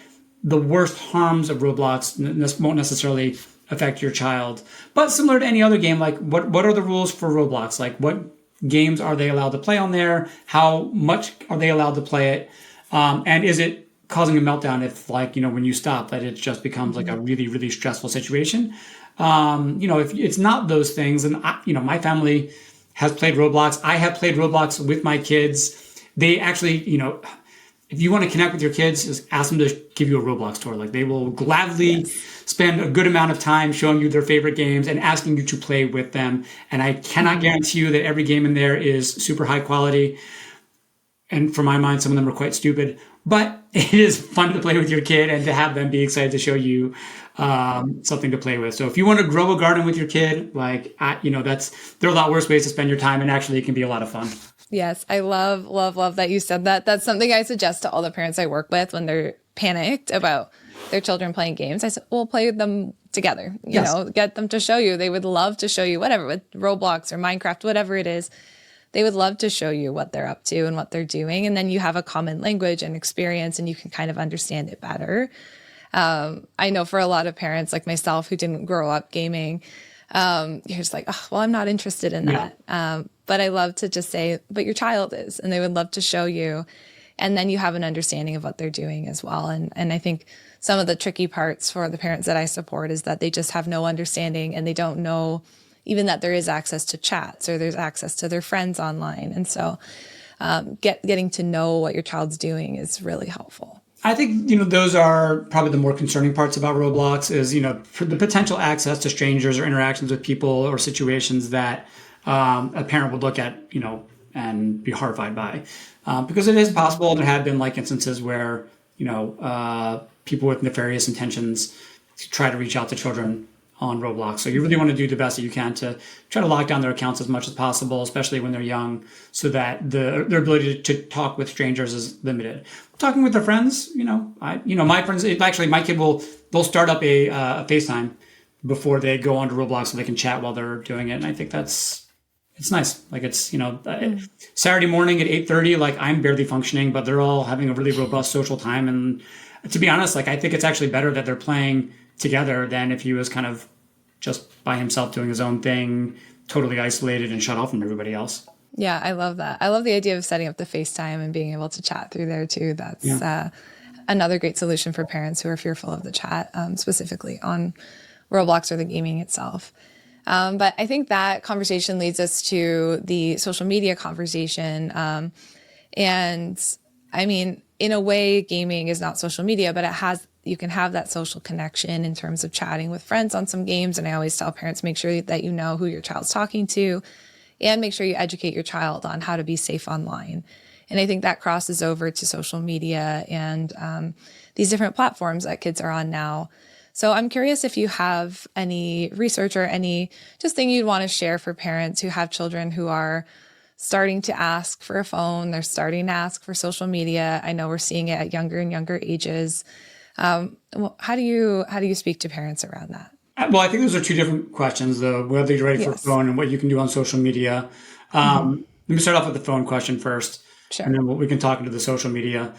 Speaker 4: the worst harms of Roblox won't necessarily affect your child. But similar to any other game, like what are the rules for Roblox? Like what games are they allowed to play on there? How much are they allowed to play it? And is it causing a meltdown if like, when you stop, that it just becomes like a really, really stressful situation? If it's not those things, and my family has played Roblox. I have played Roblox with my kids. They actually, if you want to connect with your kids, just ask them to give you a Roblox tour. Like they will gladly spend a good amount of time showing you their favorite games and asking you to play with them. And I cannot guarantee you that every game in there is super high quality. And for my mind, some of them are quite stupid. But it is fun to play with your kid and to have them be excited to show you something to play with. So if you want to grow a garden with your kid, there are a lot worse ways to spend your time, and actually it can be a lot of fun.
Speaker 2: Yes, I love, love, love that you said that. That's something I suggest to all the parents I work with when they're panicked about their children playing games. I said, we'll play with them together, get them to show you. They would love to show you whatever, with Roblox or Minecraft, whatever it is. They would love to show you what they're up to and what they're doing. And then you have a common language and experience and you can kind of understand it better. I know for a lot of parents like myself who didn't grow up gaming, you're just like, oh, well, I'm not interested in that. But I love to just say, but your child is, and they would love to show you. And then you have an understanding of what they're doing as well. And I think some of the tricky parts for the parents that I support is that they just have no understanding, and they don't know even that there is access to chats or there's access to their friends online. And so getting to know what your child's doing is really helpful.
Speaker 4: I think, those are probably the more concerning parts about Roblox is, for the potential access to strangers or interactions with people or situations that a parent would look at, and be horrified by. Because it is possible, there have been like instances where, people with nefarious intentions try to reach out to children on Roblox. So you really want to do the best that you can to try to lock down their accounts as much as possible, especially when they're young, so that their ability to talk with strangers is limited. Talking with their friends, my friends, actually my kid they'll start up a FaceTime before they go onto Roblox so they can chat while they're doing it. And I think it's nice. Like it's, Saturday morning at 8:30, like I'm barely functioning, but they're all having a really robust social time. And to be honest, like I think it's actually better that they're playing together than if he was kind of just by himself doing his own thing, totally isolated and shut off from everybody else.
Speaker 2: Yeah, I love that. I love the idea of setting up the FaceTime and being able to chat through there too. That's another great solution for parents who are fearful of the chat, specifically on Roblox or the gaming itself. But I think that conversation leads us to the social media conversation. And I mean, in a way, gaming is not social media, but you can have that social connection in terms of chatting with friends on some games. And I always tell parents, make sure that you know who your child's talking to, and make sure you educate your child on how to be safe online. And I think that crosses over to social media and these different platforms that kids are on now. So I'm curious if you have any research or any just thing you'd want to share for parents who have children who are starting to ask for a phone. They're starting to ask for social media. I know we're seeing it at younger and younger ages. How do you speak to parents around that?
Speaker 4: Well, I think those are two different questions, whether you're ready for a phone and what you can do on social media. Let me start off with the phone question first,
Speaker 2: Sure.
Speaker 4: And then we can talk into the social media.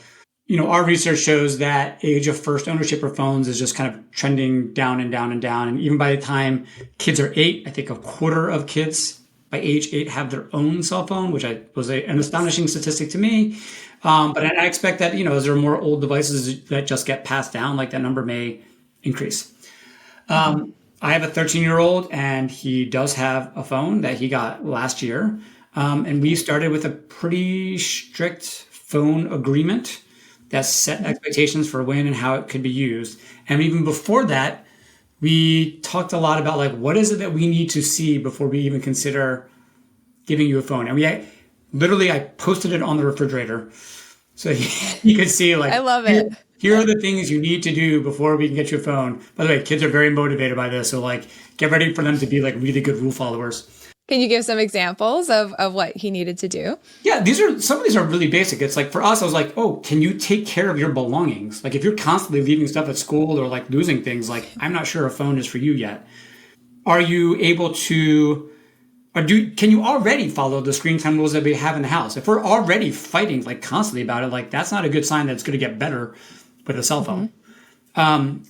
Speaker 4: Our research shows that age of first ownership of phones is just kind of trending down and down and down. And even by the time kids are 8, I think a quarter of kids by age 8 have their own cell phone, which was an astonishing statistic to me. But I expect that, as there are more old devices that just get passed down, like that number may increase. I have a 13-year-old, and he does have a phone that he got last year. And we started with a pretty strict phone agreement that set expectations for when and how it could be used. And even before that, we talked a lot about like, what is it that we need to see before we even consider giving you a phone? And I posted it on the refrigerator so you could see like,
Speaker 2: I love it.
Speaker 4: Here are the things you need to do before we can get you a phone. By the way, kids are very motivated by this. So like, get ready for them to be like really good rule followers.
Speaker 2: Can you give some examples of what he needed to do?
Speaker 4: Yeah, some of these are really basic. It's like for us, I was like, oh, can you take care of your belongings? Like if you're constantly leaving stuff at school or like losing things, like I'm not sure a phone is for you yet. Are you able to, can you already follow the screen time rules that we have in the house? If we're already fighting like constantly about it, like that's not a good sign that it's going to get better with a cell phone.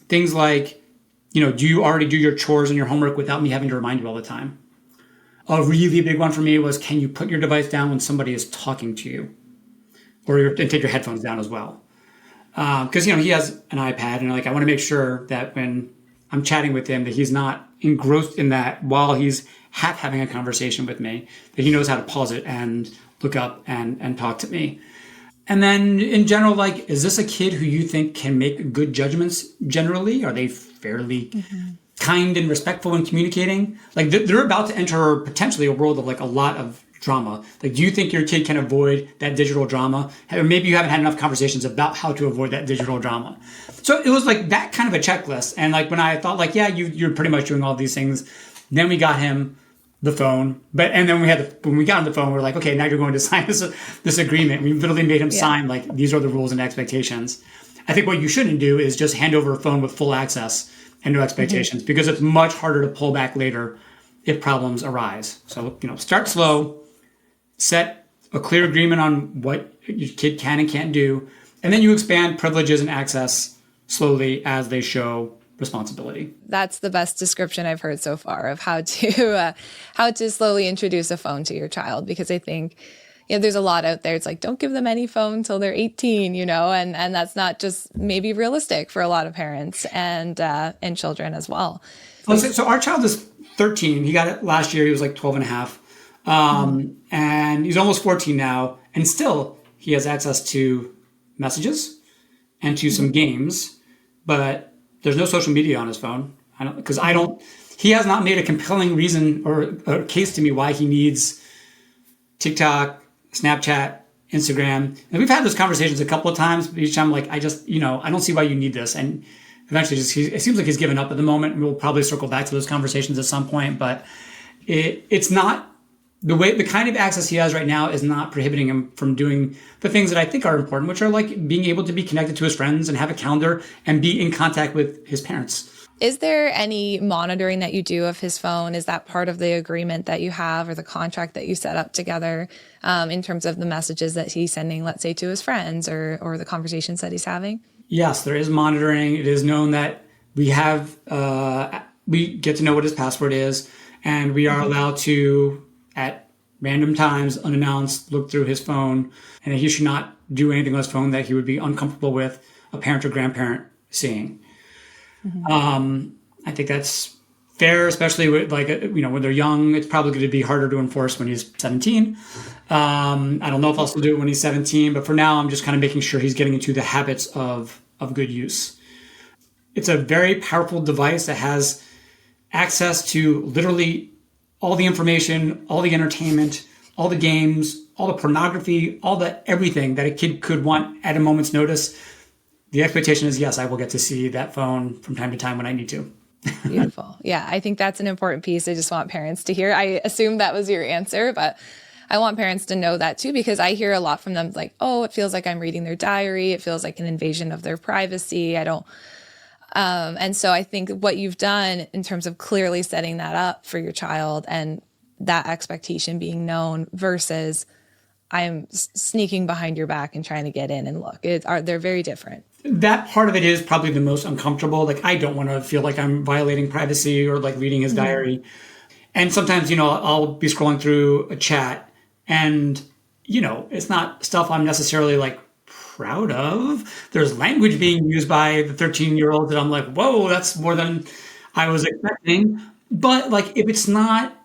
Speaker 4: Things like, do you already do your chores and your homework without me having to remind you all the time? A really big one for me was, can you put your device down when somebody is talking to you? And take your headphones down as well. Because, he has an iPad, and I want to make sure that when I'm chatting with him, that he's not engrossed in that while he's having a conversation with me, that he knows how to pause it and look up and talk to me. And then in general, like, is this a kid who you think can make good judgments generally? Are they fairly kind and respectful in communicating? Like they're about to enter potentially a world of like a lot of drama. Like, do you think your kid can avoid that digital drama? Or maybe you haven't had enough conversations about how to avoid that digital drama. So it was like that kind of a checklist. And like when I thought like, yeah, you're pretty much doing all these things. Then we got him the phone. And then when we got on the phone, we're like, okay, now you're going to sign this agreement. We literally made him sign like, these are the rules and expectations. I think what you shouldn't do is just hand over a phone with full access and no expectations, because it's much harder to pull back later if problems arise. So, start slow, set a clear agreement on what your kid can and can't do, and then you expand privileges and access slowly as they show responsibility.
Speaker 2: That's the best description I've heard so far of how to slowly introduce a phone to your child, because I think there's a lot out there. It's like, don't give them any phone till they're 18, and that's not just maybe realistic for a lot of parents and children as well.
Speaker 4: So our child is 13. He got it last year. He was like 12 and a half. And he's almost 14 now. And still he has access to messages and to some games, but there's no social media on his phone. He has not made a compelling reason or a case to me why he needs TikTok, Snapchat, Instagram. And we've had those conversations a couple of times, but each time like, I don't see why you need this. And eventually it seems like he's given up at the moment. We'll probably circle back to those conversations at some point, but it's not the kind of access he has right now is not prohibiting him from doing the things that I think are important, which are like being able to be connected to his friends and have a calendar and be in contact with his parents.
Speaker 2: Is there any monitoring that you do of his phone? Is that part of the agreement that you have or the contract that you set up together in terms of the messages that he's sending, let's say, to his friends or the conversations that he's having?
Speaker 4: Yes, there is monitoring. It is known that we get to know what his password is, and we are allowed to, at random times, unannounced, look through his phone, and that he should not do anything on his phone that he would be uncomfortable with a parent or grandparent seeing. I think that's fair, especially with when they're young. It's probably going to be harder to enforce when he's 17. I don't know if I'll still do it when he's 17, but for now, I'm just kind of making sure he's getting into the habits of good use. It's a very powerful device that has access to literally all the information, all the entertainment, all the games, all the pornography, all the everything that a kid could want at a moment's notice. The expectation is, yes, I will get to see that phone from time to time when I need to.
Speaker 2: Beautiful. Yeah, I think that's an important piece. I just want parents to hear. I assume that was your answer, but I want parents to know that too, because I hear a lot from them like, oh, it feels like I'm reading their diary. It feels like an invasion of their privacy. And so I think what you've done in terms of clearly setting that up for your child and that expectation being known versus I'm sneaking behind your back and trying to get in and look, they're very different.
Speaker 4: That part of it is probably the most uncomfortable. Like, I don't want to feel like I'm violating privacy or like reading his diary. And sometimes, I'll be scrolling through a chat and, it's not stuff I'm necessarily like proud of. There's language being used by the 13-year-old that I'm like, whoa, that's more than I was expecting. But like, if it's not,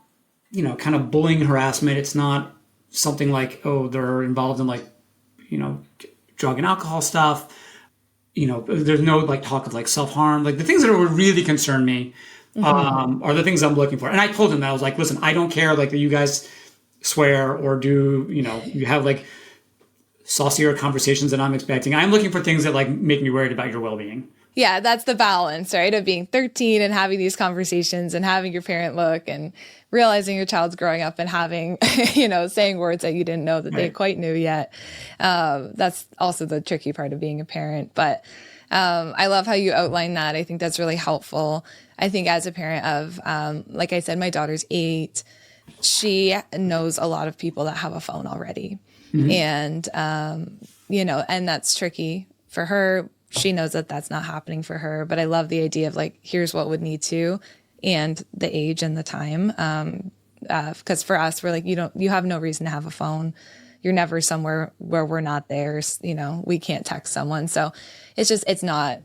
Speaker 4: kind of bullying, harassment, it's not something like, oh, they're involved in like, drug and alcohol stuff. There's no like talk of like self-harm. Like the things that would really concern me are the things I'm looking for. And I told him that I was like, listen, I don't care like that you guys swear or do, you have like saucier conversations than I'm expecting. I'm looking for things that like make me worried about your well-being.
Speaker 2: Yeah, that's the balance, right? Of being 13 and having these conversations and having your parent look and realizing your child's growing up and having, saying words that you didn't know that they quite knew yet. That's also the tricky part of being a parent. But I love how you outline that. I think that's really helpful. I think as a parent of, like I said, my daughter's 8. She knows a lot of people that have a phone already. And, and that's tricky for her. She knows that that's not happening for her, but I love the idea of like, here's what would need to, and the age and the time. Because for us, we're like, you have no reason to have a phone. You're never somewhere where we're not there. We can't text someone. So it's not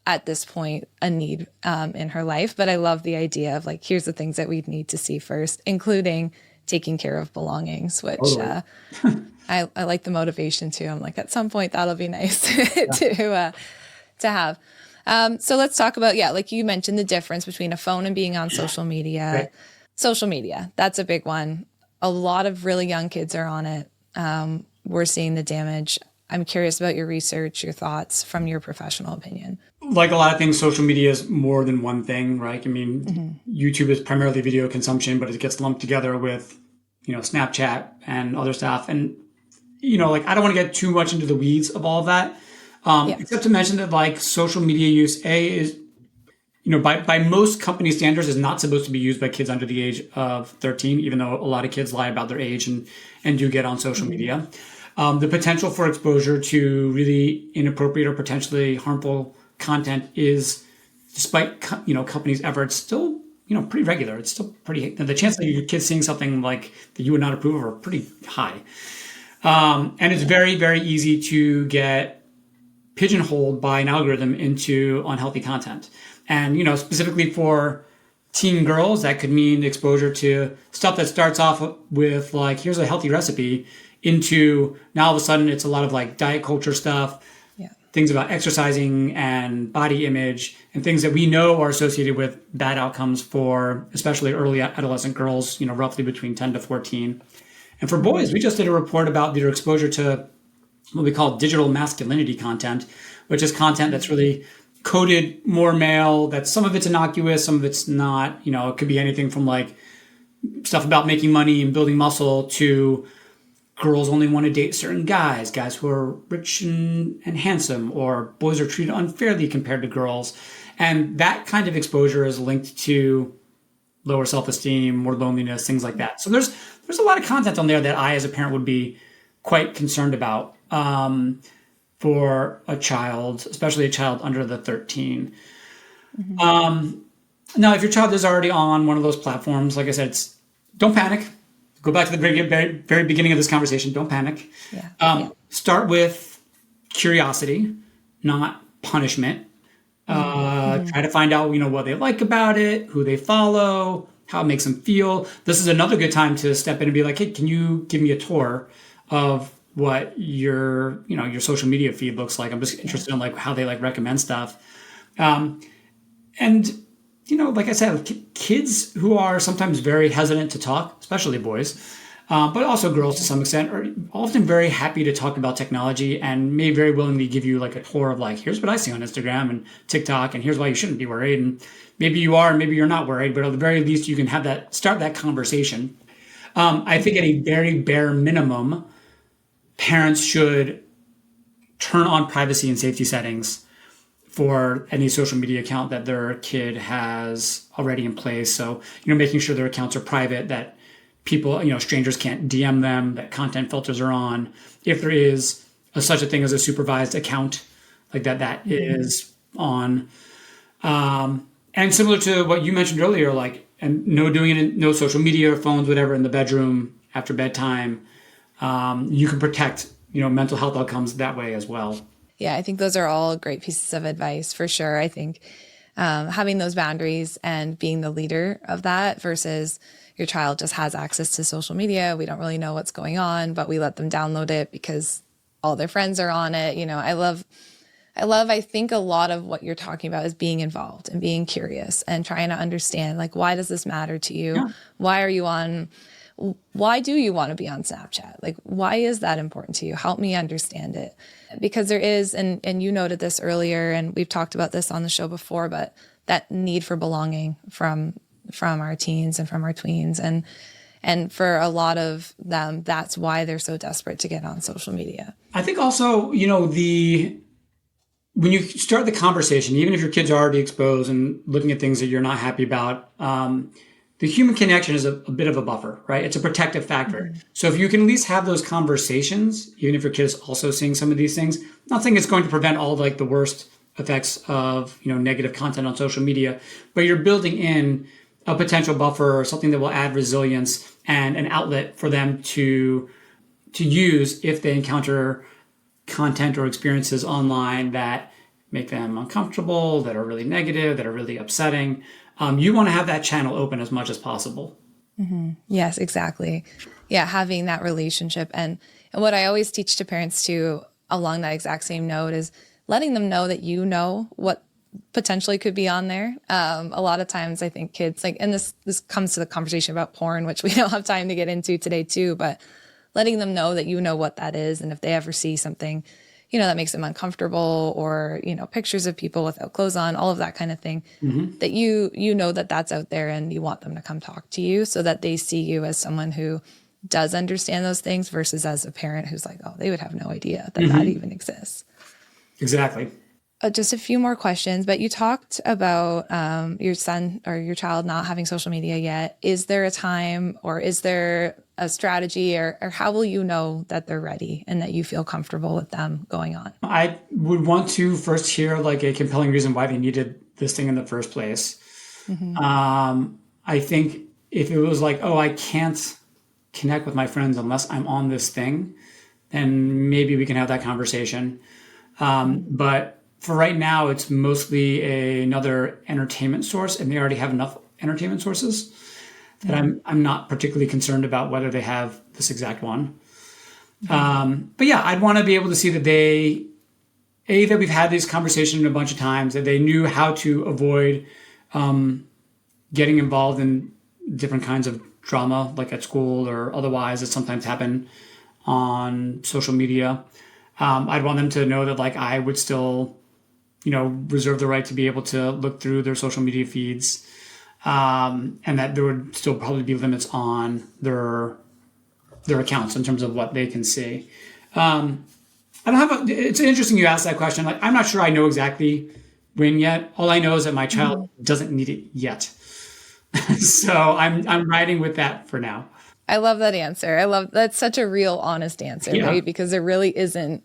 Speaker 2: at this point a need in her life. But I love the idea of like, here's the things that we'd need to see first, including taking care of belongings, which I like the motivation too. I'm like, at some point that'll be nice to have. So let's talk about, like you mentioned, the difference between a phone and being on social media.
Speaker 4: Right.
Speaker 2: Social media, that's a big one. A lot of really young kids are on it. We're seeing the damage. I'm curious about your research, your thoughts from your professional opinion.
Speaker 4: Like a lot of things, social media is more than one thing, right? I mean, YouTube is primarily video consumption, but it gets lumped together with, Snapchat and other stuff. And, like, I don't want to get too much into the weeds of all of that, except to mention that like social media use is, by most company standards is not supposed to be used by kids under the age of 13, even though a lot of kids lie about their age and do get on social media. The potential for exposure to really inappropriate or potentially harmful content is despite companies' efforts, still pretty regular. It's still pretty. The chance of your kids seeing something like that you would not approve of are pretty high. And it's very, very easy to get pigeonholed by an algorithm into unhealthy content. And specifically for teen girls, that could mean exposure to stuff that starts off with like, here's a healthy recipe, into now all of a sudden it's a lot of like diet culture stuff, things about exercising and body image, and things that we know are associated with bad outcomes for especially early adolescent girls, roughly between 10 to 14. And for boys, we just did a report about their exposure to what we call digital masculinity content, which is content that's really coded more male, that some of it's innocuous, some of it's not. It could be anything from like stuff about making money and building muscle to girls only want to date certain guys who are rich and handsome, or boys are treated unfairly compared to girls. And that kind of exposure is linked to lower self-esteem, more loneliness, things like that. So there's a lot of content on there that I, as a parent, would be quite concerned about for a child, especially a child under the 13. Now, if your child is already on one of those platforms, like I said, don't panic. Go back to the very beginning of this conversation. Don't panic. Start with curiosity, not punishment. Try to find out, what they like about it, who they follow, how it makes them feel. This is another good time to step in and be like, hey, can you give me a tour of what your social media feed looks like? I'm just interested in like how they like recommend stuff. And like I said, kids who are sometimes very hesitant to talk, especially boys, but also girls to some extent, are often very happy to talk about technology and may very willingly give you like a tour of like, here's what I see on Instagram and TikTok, and here's why you shouldn't be worried. And maybe you are, and maybe you're not worried, but at the very least, you can start that conversation. I think at a very bare minimum, parents should turn on privacy and safety settings for any social media account that their kid has already in place. So, making sure their accounts are private, that people, strangers can't DM them, that content filters are on. If there is such a thing as a supervised account, like that is on. And similar to what you mentioned earlier, like, and no social media, phones, whatever, in the bedroom after bedtime. You can protect, mental health outcomes that way as well.
Speaker 2: Yeah, I think those are all great pieces of advice for sure. I think having those boundaries and being the leader of that versus your child just has access to social media. We don't really know what's going on, but we let them download it because all their friends are on it. I think a lot of what you're talking about is being involved and being curious and trying to understand, like, why does this matter to you? Yeah. Why do you want to be on Snapchat? Like, why is that important to you? Help me understand it. Because there is, and you noted this earlier, and we've talked about this on the show before, but that need for belonging from our teens and from our tweens. And for a lot of them, that's why they're so desperate to get on social media.
Speaker 4: I think also, when you start the conversation, even if your kids are already exposed and looking at things that you're not happy about, the human connection is a bit of a buffer, right? It's a protective factor. Mm-hmm. So if you can at least have those conversations, even if your kid is also seeing some of these things, not saying it's going to prevent all like the worst effects of, negative content on social media, but you're building in a potential buffer or something that will add resilience and an outlet for them to use if they encounter content or experiences online that make them uncomfortable, that are really negative, that are really upsetting. You want to have that channel open as much as possible.
Speaker 2: Mm-hmm. Yes, exactly. Yeah, having that relationship. And what I always teach to parents too, along that exact same note, is letting them know that what potentially could be on there. A lot of times I think kids, like, and this comes to the conversation about porn, which we don't have time to get into today too, but letting them know that what that is. And if they ever see something, that makes them uncomfortable, or, pictures of people without clothes on, all of that kind of thing, mm-hmm. that that's out there, and you want them to come talk to you so that they see you as someone who does understand those things versus as a parent who's like, oh, they would have no idea that mm-hmm. that even exists.
Speaker 4: Exactly.
Speaker 2: Just a few more questions, but you talked about your son or your child not having social media yet. Is there a time, or is there a strategy, or how will you know that they're ready and that you feel comfortable with them going on?
Speaker 4: I would want to first hear like a compelling reason why they needed this thing in the first place. I think if it was like, oh, I can't connect with my friends unless I'm on this thing, then maybe we can have that conversation. But for right now, it's mostly another entertainment source, and they already have enough entertainment sources that I'm not particularly concerned about whether they have this exact one. But yeah, I'd want to be able to see that that we've had this conversation a bunch of times, that they knew how to avoid getting involved in different kinds of drama, like at school or otherwise, that sometimes happen on social media. I'd want them to know that like I would still, reserve the right to be able to look through their social media feeds, and that there would still probably be limits on their accounts in terms of what they can see. It's interesting you asked that question. Like, I'm not sure I know exactly when yet. All I know is that my child doesn't need it yet. So I'm riding with that for now.
Speaker 2: I love that answer. That's such a real, honest answer, right? Because there really isn't.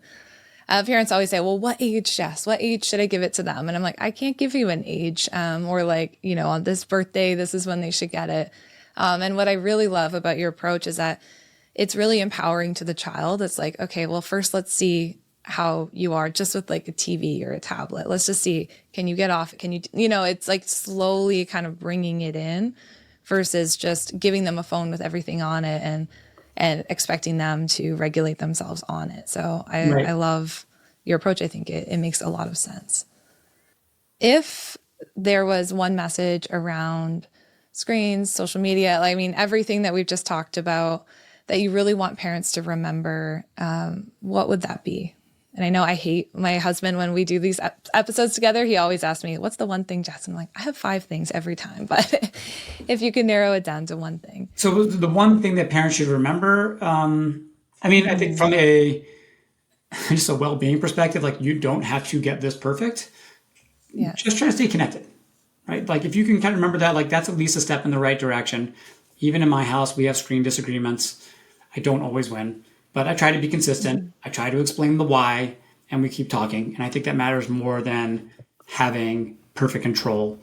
Speaker 2: Parents always say, well, what age, Jess? What age should I give it to them? And I'm like, I can't give you an age, or like, on this birthday, this is when they should get it. And what I really love about your approach is that it's really empowering to the child. It's like, okay, well, first let's see how you are just with like a TV or a tablet. Let's just see, can you get off? Can you, it's like slowly kind of bringing it in versus just giving them a phone with everything on it and expecting them to regulate themselves on it. So I love your approach. I think it makes a lot of sense. If there was one message around screens, social media, I mean, everything that we've just talked about that you really want parents to remember, what would that be? And I know I hate my husband when we do these episodes together. He always asks me, what's the one thing, Jess? I'm like, I have 5 things every time. But if you can narrow it down to one thing.
Speaker 4: So the one thing that parents should remember, I think from just a well-being perspective, like you don't have to get this perfect. Yeah. Just try to stay connected, right? Like if you can kind of remember that, like that's at least a step in the right direction. Even in my house, we have screen disagreements. I don't always win. But I try to be consistent. I try to explain the why, and we keep talking. And I think that matters more than having perfect control.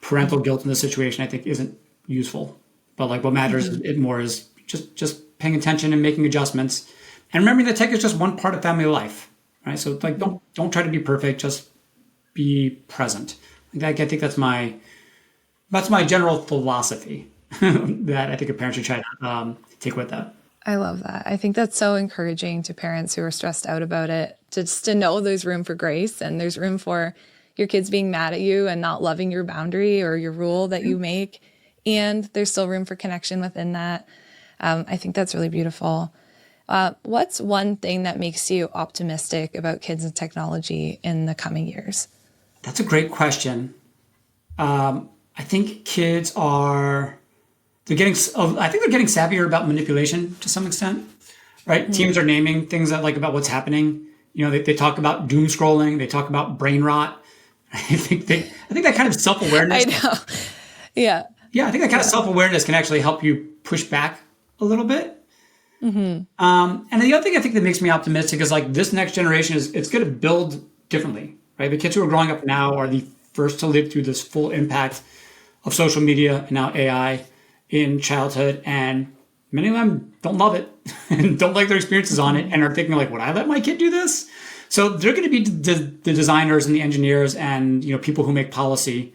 Speaker 4: Parental guilt in this situation, I think, isn't useful. But like what matters more is just paying attention and making adjustments. And remembering that tech is just one part of family life, right? So like don't try to be perfect. Just be present. Like, I think that's my general philosophy that I think a parent should try to take with that.
Speaker 2: I love that. I think that's so encouraging to parents who are stressed out about it, just to know there's room for grace and there's room for your kids being mad at you and not loving your boundary or your rule that you make. And there's still room for connection within that. I think that's really beautiful. What's one thing that makes you optimistic about kids and technology in the coming years?
Speaker 4: That's a great question. I think kids they're getting savvier about manipulation to some extent, right? Mm-hmm. Teams are naming things about what's happening. They talk about doom scrolling. They talk about brain rot. I think that kind of self-awareness.
Speaker 2: I know. Yeah.
Speaker 4: Yeah. I think that kind of self-awareness can actually help you push back a little bit. Mm-hmm. And the other thing I think that makes me optimistic is like this next generation it's going to build differently, right? The kids who are growing up now are the first to live through this full impact of social media and now AI in childhood, and many of them don't love it and don't like their experiences on it and are thinking like, would I let my kid do this? So they're going to be the designers and the engineers and people who make policy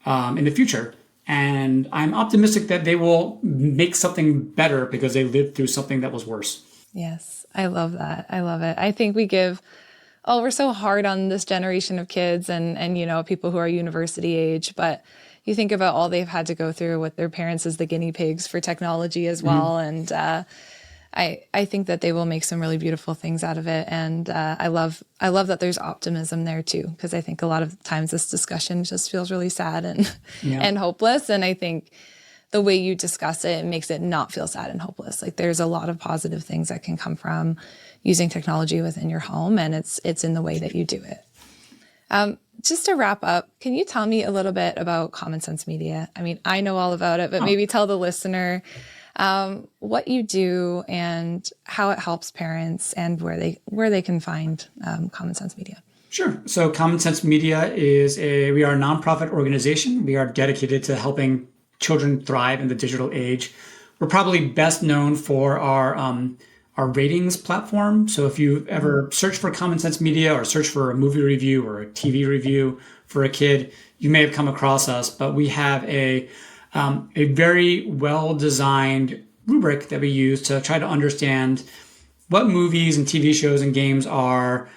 Speaker 4: in the future. And I'm optimistic that they will make something better because they lived through something that was worse.
Speaker 2: Yes, I love that. I love it. I think we're so hard on this generation of kids and people who are university age, but you think about all they've had to go through with their parents as the guinea pigs for technology as well. Mm-hmm. And I think that they will make some really beautiful things out of it. And I love that there's optimism there too, because I think a lot of times this discussion just feels really sad and hopeless. And I think the way you discuss it makes it not feel sad and hopeless. Like there's a lot of positive things that can come from using technology within your home, and it's in the way that you do it. Just to wrap up, can you tell me a little bit about Common Sense Media? I mean, I know all about it, but maybe tell the listener what you do and how it helps parents and where they can find Common Sense Media.
Speaker 4: Sure. So Common Sense Media we are a nonprofit organization. We are dedicated to helping children thrive in the digital age. We're probably best known for our ratings platform. So if you ever search for Common Sense Media or search for a movie review or a TV review for a kid, you may have come across us, but we have a very well-designed rubric that we use to try to understand what movies and TV shows and games are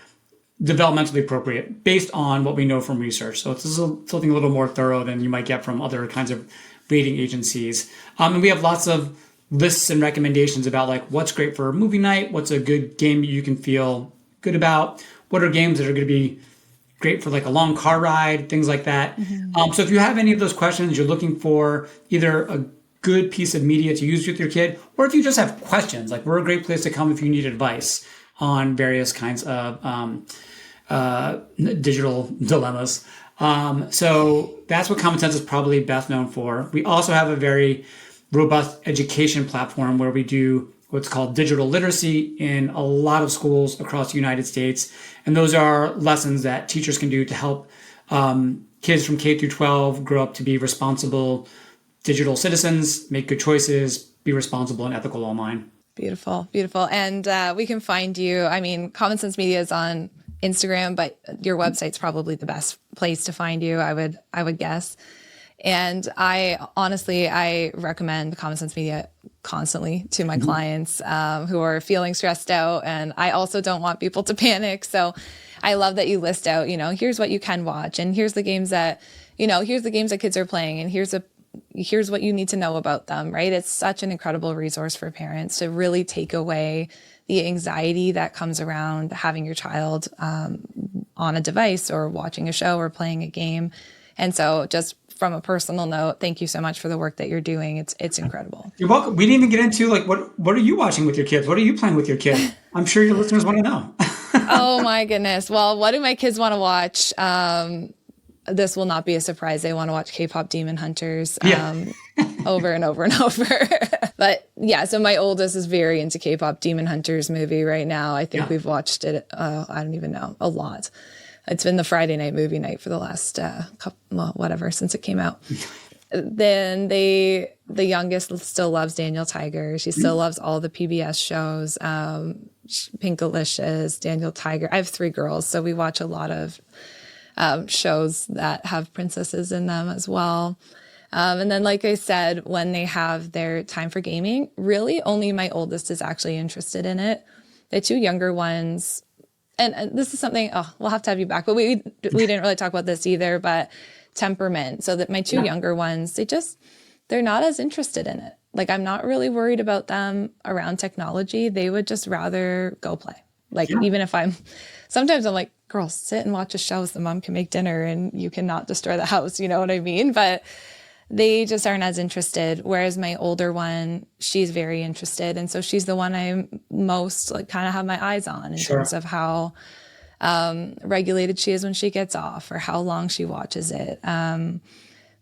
Speaker 4: developmentally appropriate based on what we know from research. So it's something a little more thorough than you might get from other kinds of rating agencies. And we have lots of lists and recommendations about like what's great for a movie night, what's a good game you can feel good about, what are games that are going to be great for like a long car ride, things like that. So if you have any of those questions, you're looking for either a good piece of media to use with your kid, or if you just have questions, like we're a great place to come if you need advice on various kinds of digital dilemmas. So that's what Common Sense is probably best known for. We also have a very robust education platform where we do what's called digital literacy in a lot of schools across the United States. And those are lessons that teachers can do to help kids from K through 12 grow up to be responsible digital citizens, make good choices, be responsible and ethical online.
Speaker 2: Beautiful, beautiful. And we can find you. I mean, Common Sense Media is on Instagram, but your website's probably the best place to find you, I would guess. And I recommend Common Sense Media constantly to my clients who are feeling stressed out. And I also don't want people to panic. So I love that you list out, here's what you can watch, and here's the games that kids are playing, and here's what you need to know about them, right? It's such an incredible resource for parents to really take away the anxiety that comes around having your child on a device or watching a show or playing a game. And so just from a personal note, thank you so much for the work that you're doing. It's incredible.
Speaker 4: You're welcome. We didn't even get into like, what are you watching with your kids? What are you playing with your kid? I'm sure your listeners want to know.
Speaker 2: Oh my goodness. Well, what do my kids want to watch? This will not be a surprise. They want to watch K-pop Demon Hunters over and over and over. But yeah, so my oldest is very into K-pop Demon Hunters movie right now. I think we've watched it, I don't even know, a lot. It's been the Friday night movie night for the last since it came out. Then the youngest still loves Daniel Tiger. She still loves all the PBS shows, Pinkalicious, Daniel Tiger. I have 3 girls, so we watch a lot of shows that have princesses in them as well. And then, like I said, when they have their time for gaming, really only my oldest is actually interested in it. The 2 younger ones, and this is something, we'll have to have you back, but we didn't really talk about this either, but temperament. So that my 2 younger ones, they're not as interested in it. Like, I'm not really worried about them around technology. They would just rather go play. Even if sometimes I'm like, girls, sit and watch a show so the mom can make dinner and you cannot destroy the house. You know what I mean? But they just aren't as interested. Whereas my older one, she's very interested. And so she's the one I most kind of have my eyes on in terms of how regulated she is when she gets off or how long she watches it.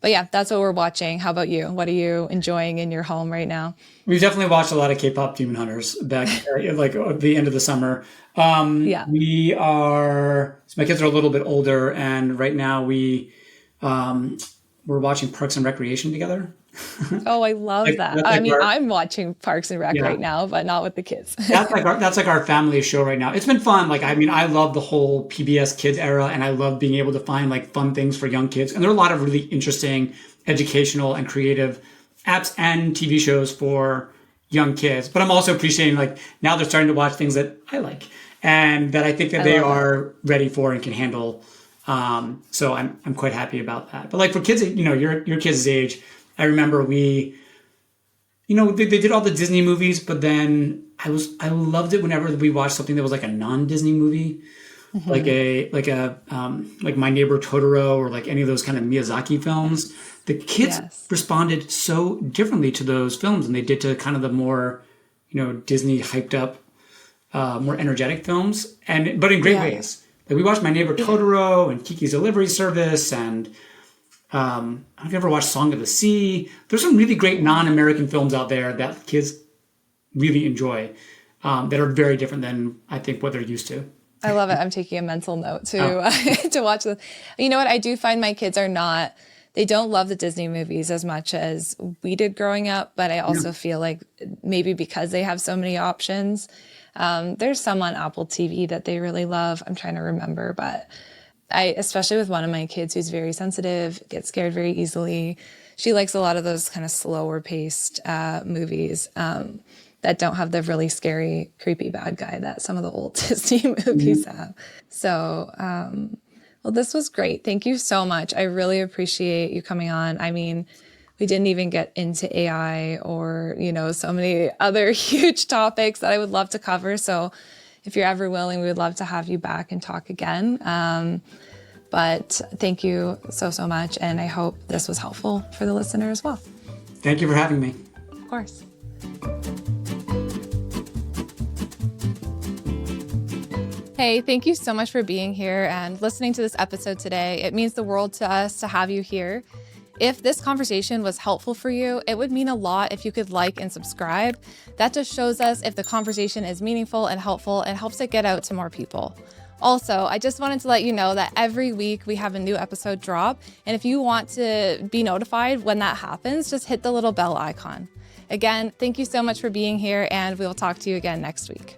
Speaker 2: But yeah, that's what we're watching. How about you? What are you enjoying in your home right now?
Speaker 4: We've definitely watched a lot of K-pop Demon Hunters back like the end of the summer. We are, so my kids are a little bit older, and right now we're watching Parks and Recreation together.
Speaker 2: Oh, I love that. I'm watching Parks and Rec right now, but not with the kids.
Speaker 4: That's like our family show right now. It's been fun. I love the whole PBS Kids era, and I love being able to find fun things for young kids. And there are a lot of really interesting educational and creative apps and TV shows for young kids. But I'm also appreciating now they're starting to watch things that I like and that I think that they are ready for and can handle. So I'm quite happy about that. But for kids, your kids' age, I remember they did all the Disney movies, but then I loved it whenever we watched something that was a non-Disney movie, like My Neighbor Totoro or any of those kind of Miyazaki films. The kids responded so differently to those films than they did to kind of the more, Disney hyped up, more energetic films, but in great ways. We watched My Neighbor Totoro and Kiki's Delivery Service, and I don't know if you ever watched Song of the Sea. There's some really great non-American films out there that kids really enjoy that are very different than I think what they're used to.
Speaker 2: I love it. I'm taking a mental note to to watch this. You know what? I do find my kids they don't love the Disney movies as much as we did growing up, but I also feel like maybe because they have so many options. There's some on Apple TV that they really love. I'm trying to remember, but especially with one of my kids who's very sensitive, gets scared very easily. She likes a lot of those kind of slower paced movies that don't have the really scary, creepy bad guy that some of the old Disney movies have. So, well, this was great. Thank you so much. I really appreciate you coming on. I mean, we didn't even get into AI or, so many other huge topics that I would love to cover. So if you're ever willing, we would love to have you back and talk again. But thank you so, so much. And I hope this was helpful for the listener as well.
Speaker 4: Thank you for having me.
Speaker 2: Of course. Hey, thank you so much for being here and listening to this episode today. It means the world to us to have you here. If this conversation was helpful for you, it would mean a lot if you could like and subscribe. That just shows us if the conversation is meaningful and helpful and helps it get out to more people. Also, I just wanted to let you know that every week we have a new episode drop. And if you want to be notified when that happens, just hit the little bell icon. Again, thank you so much for being here, and we will talk to you again next week.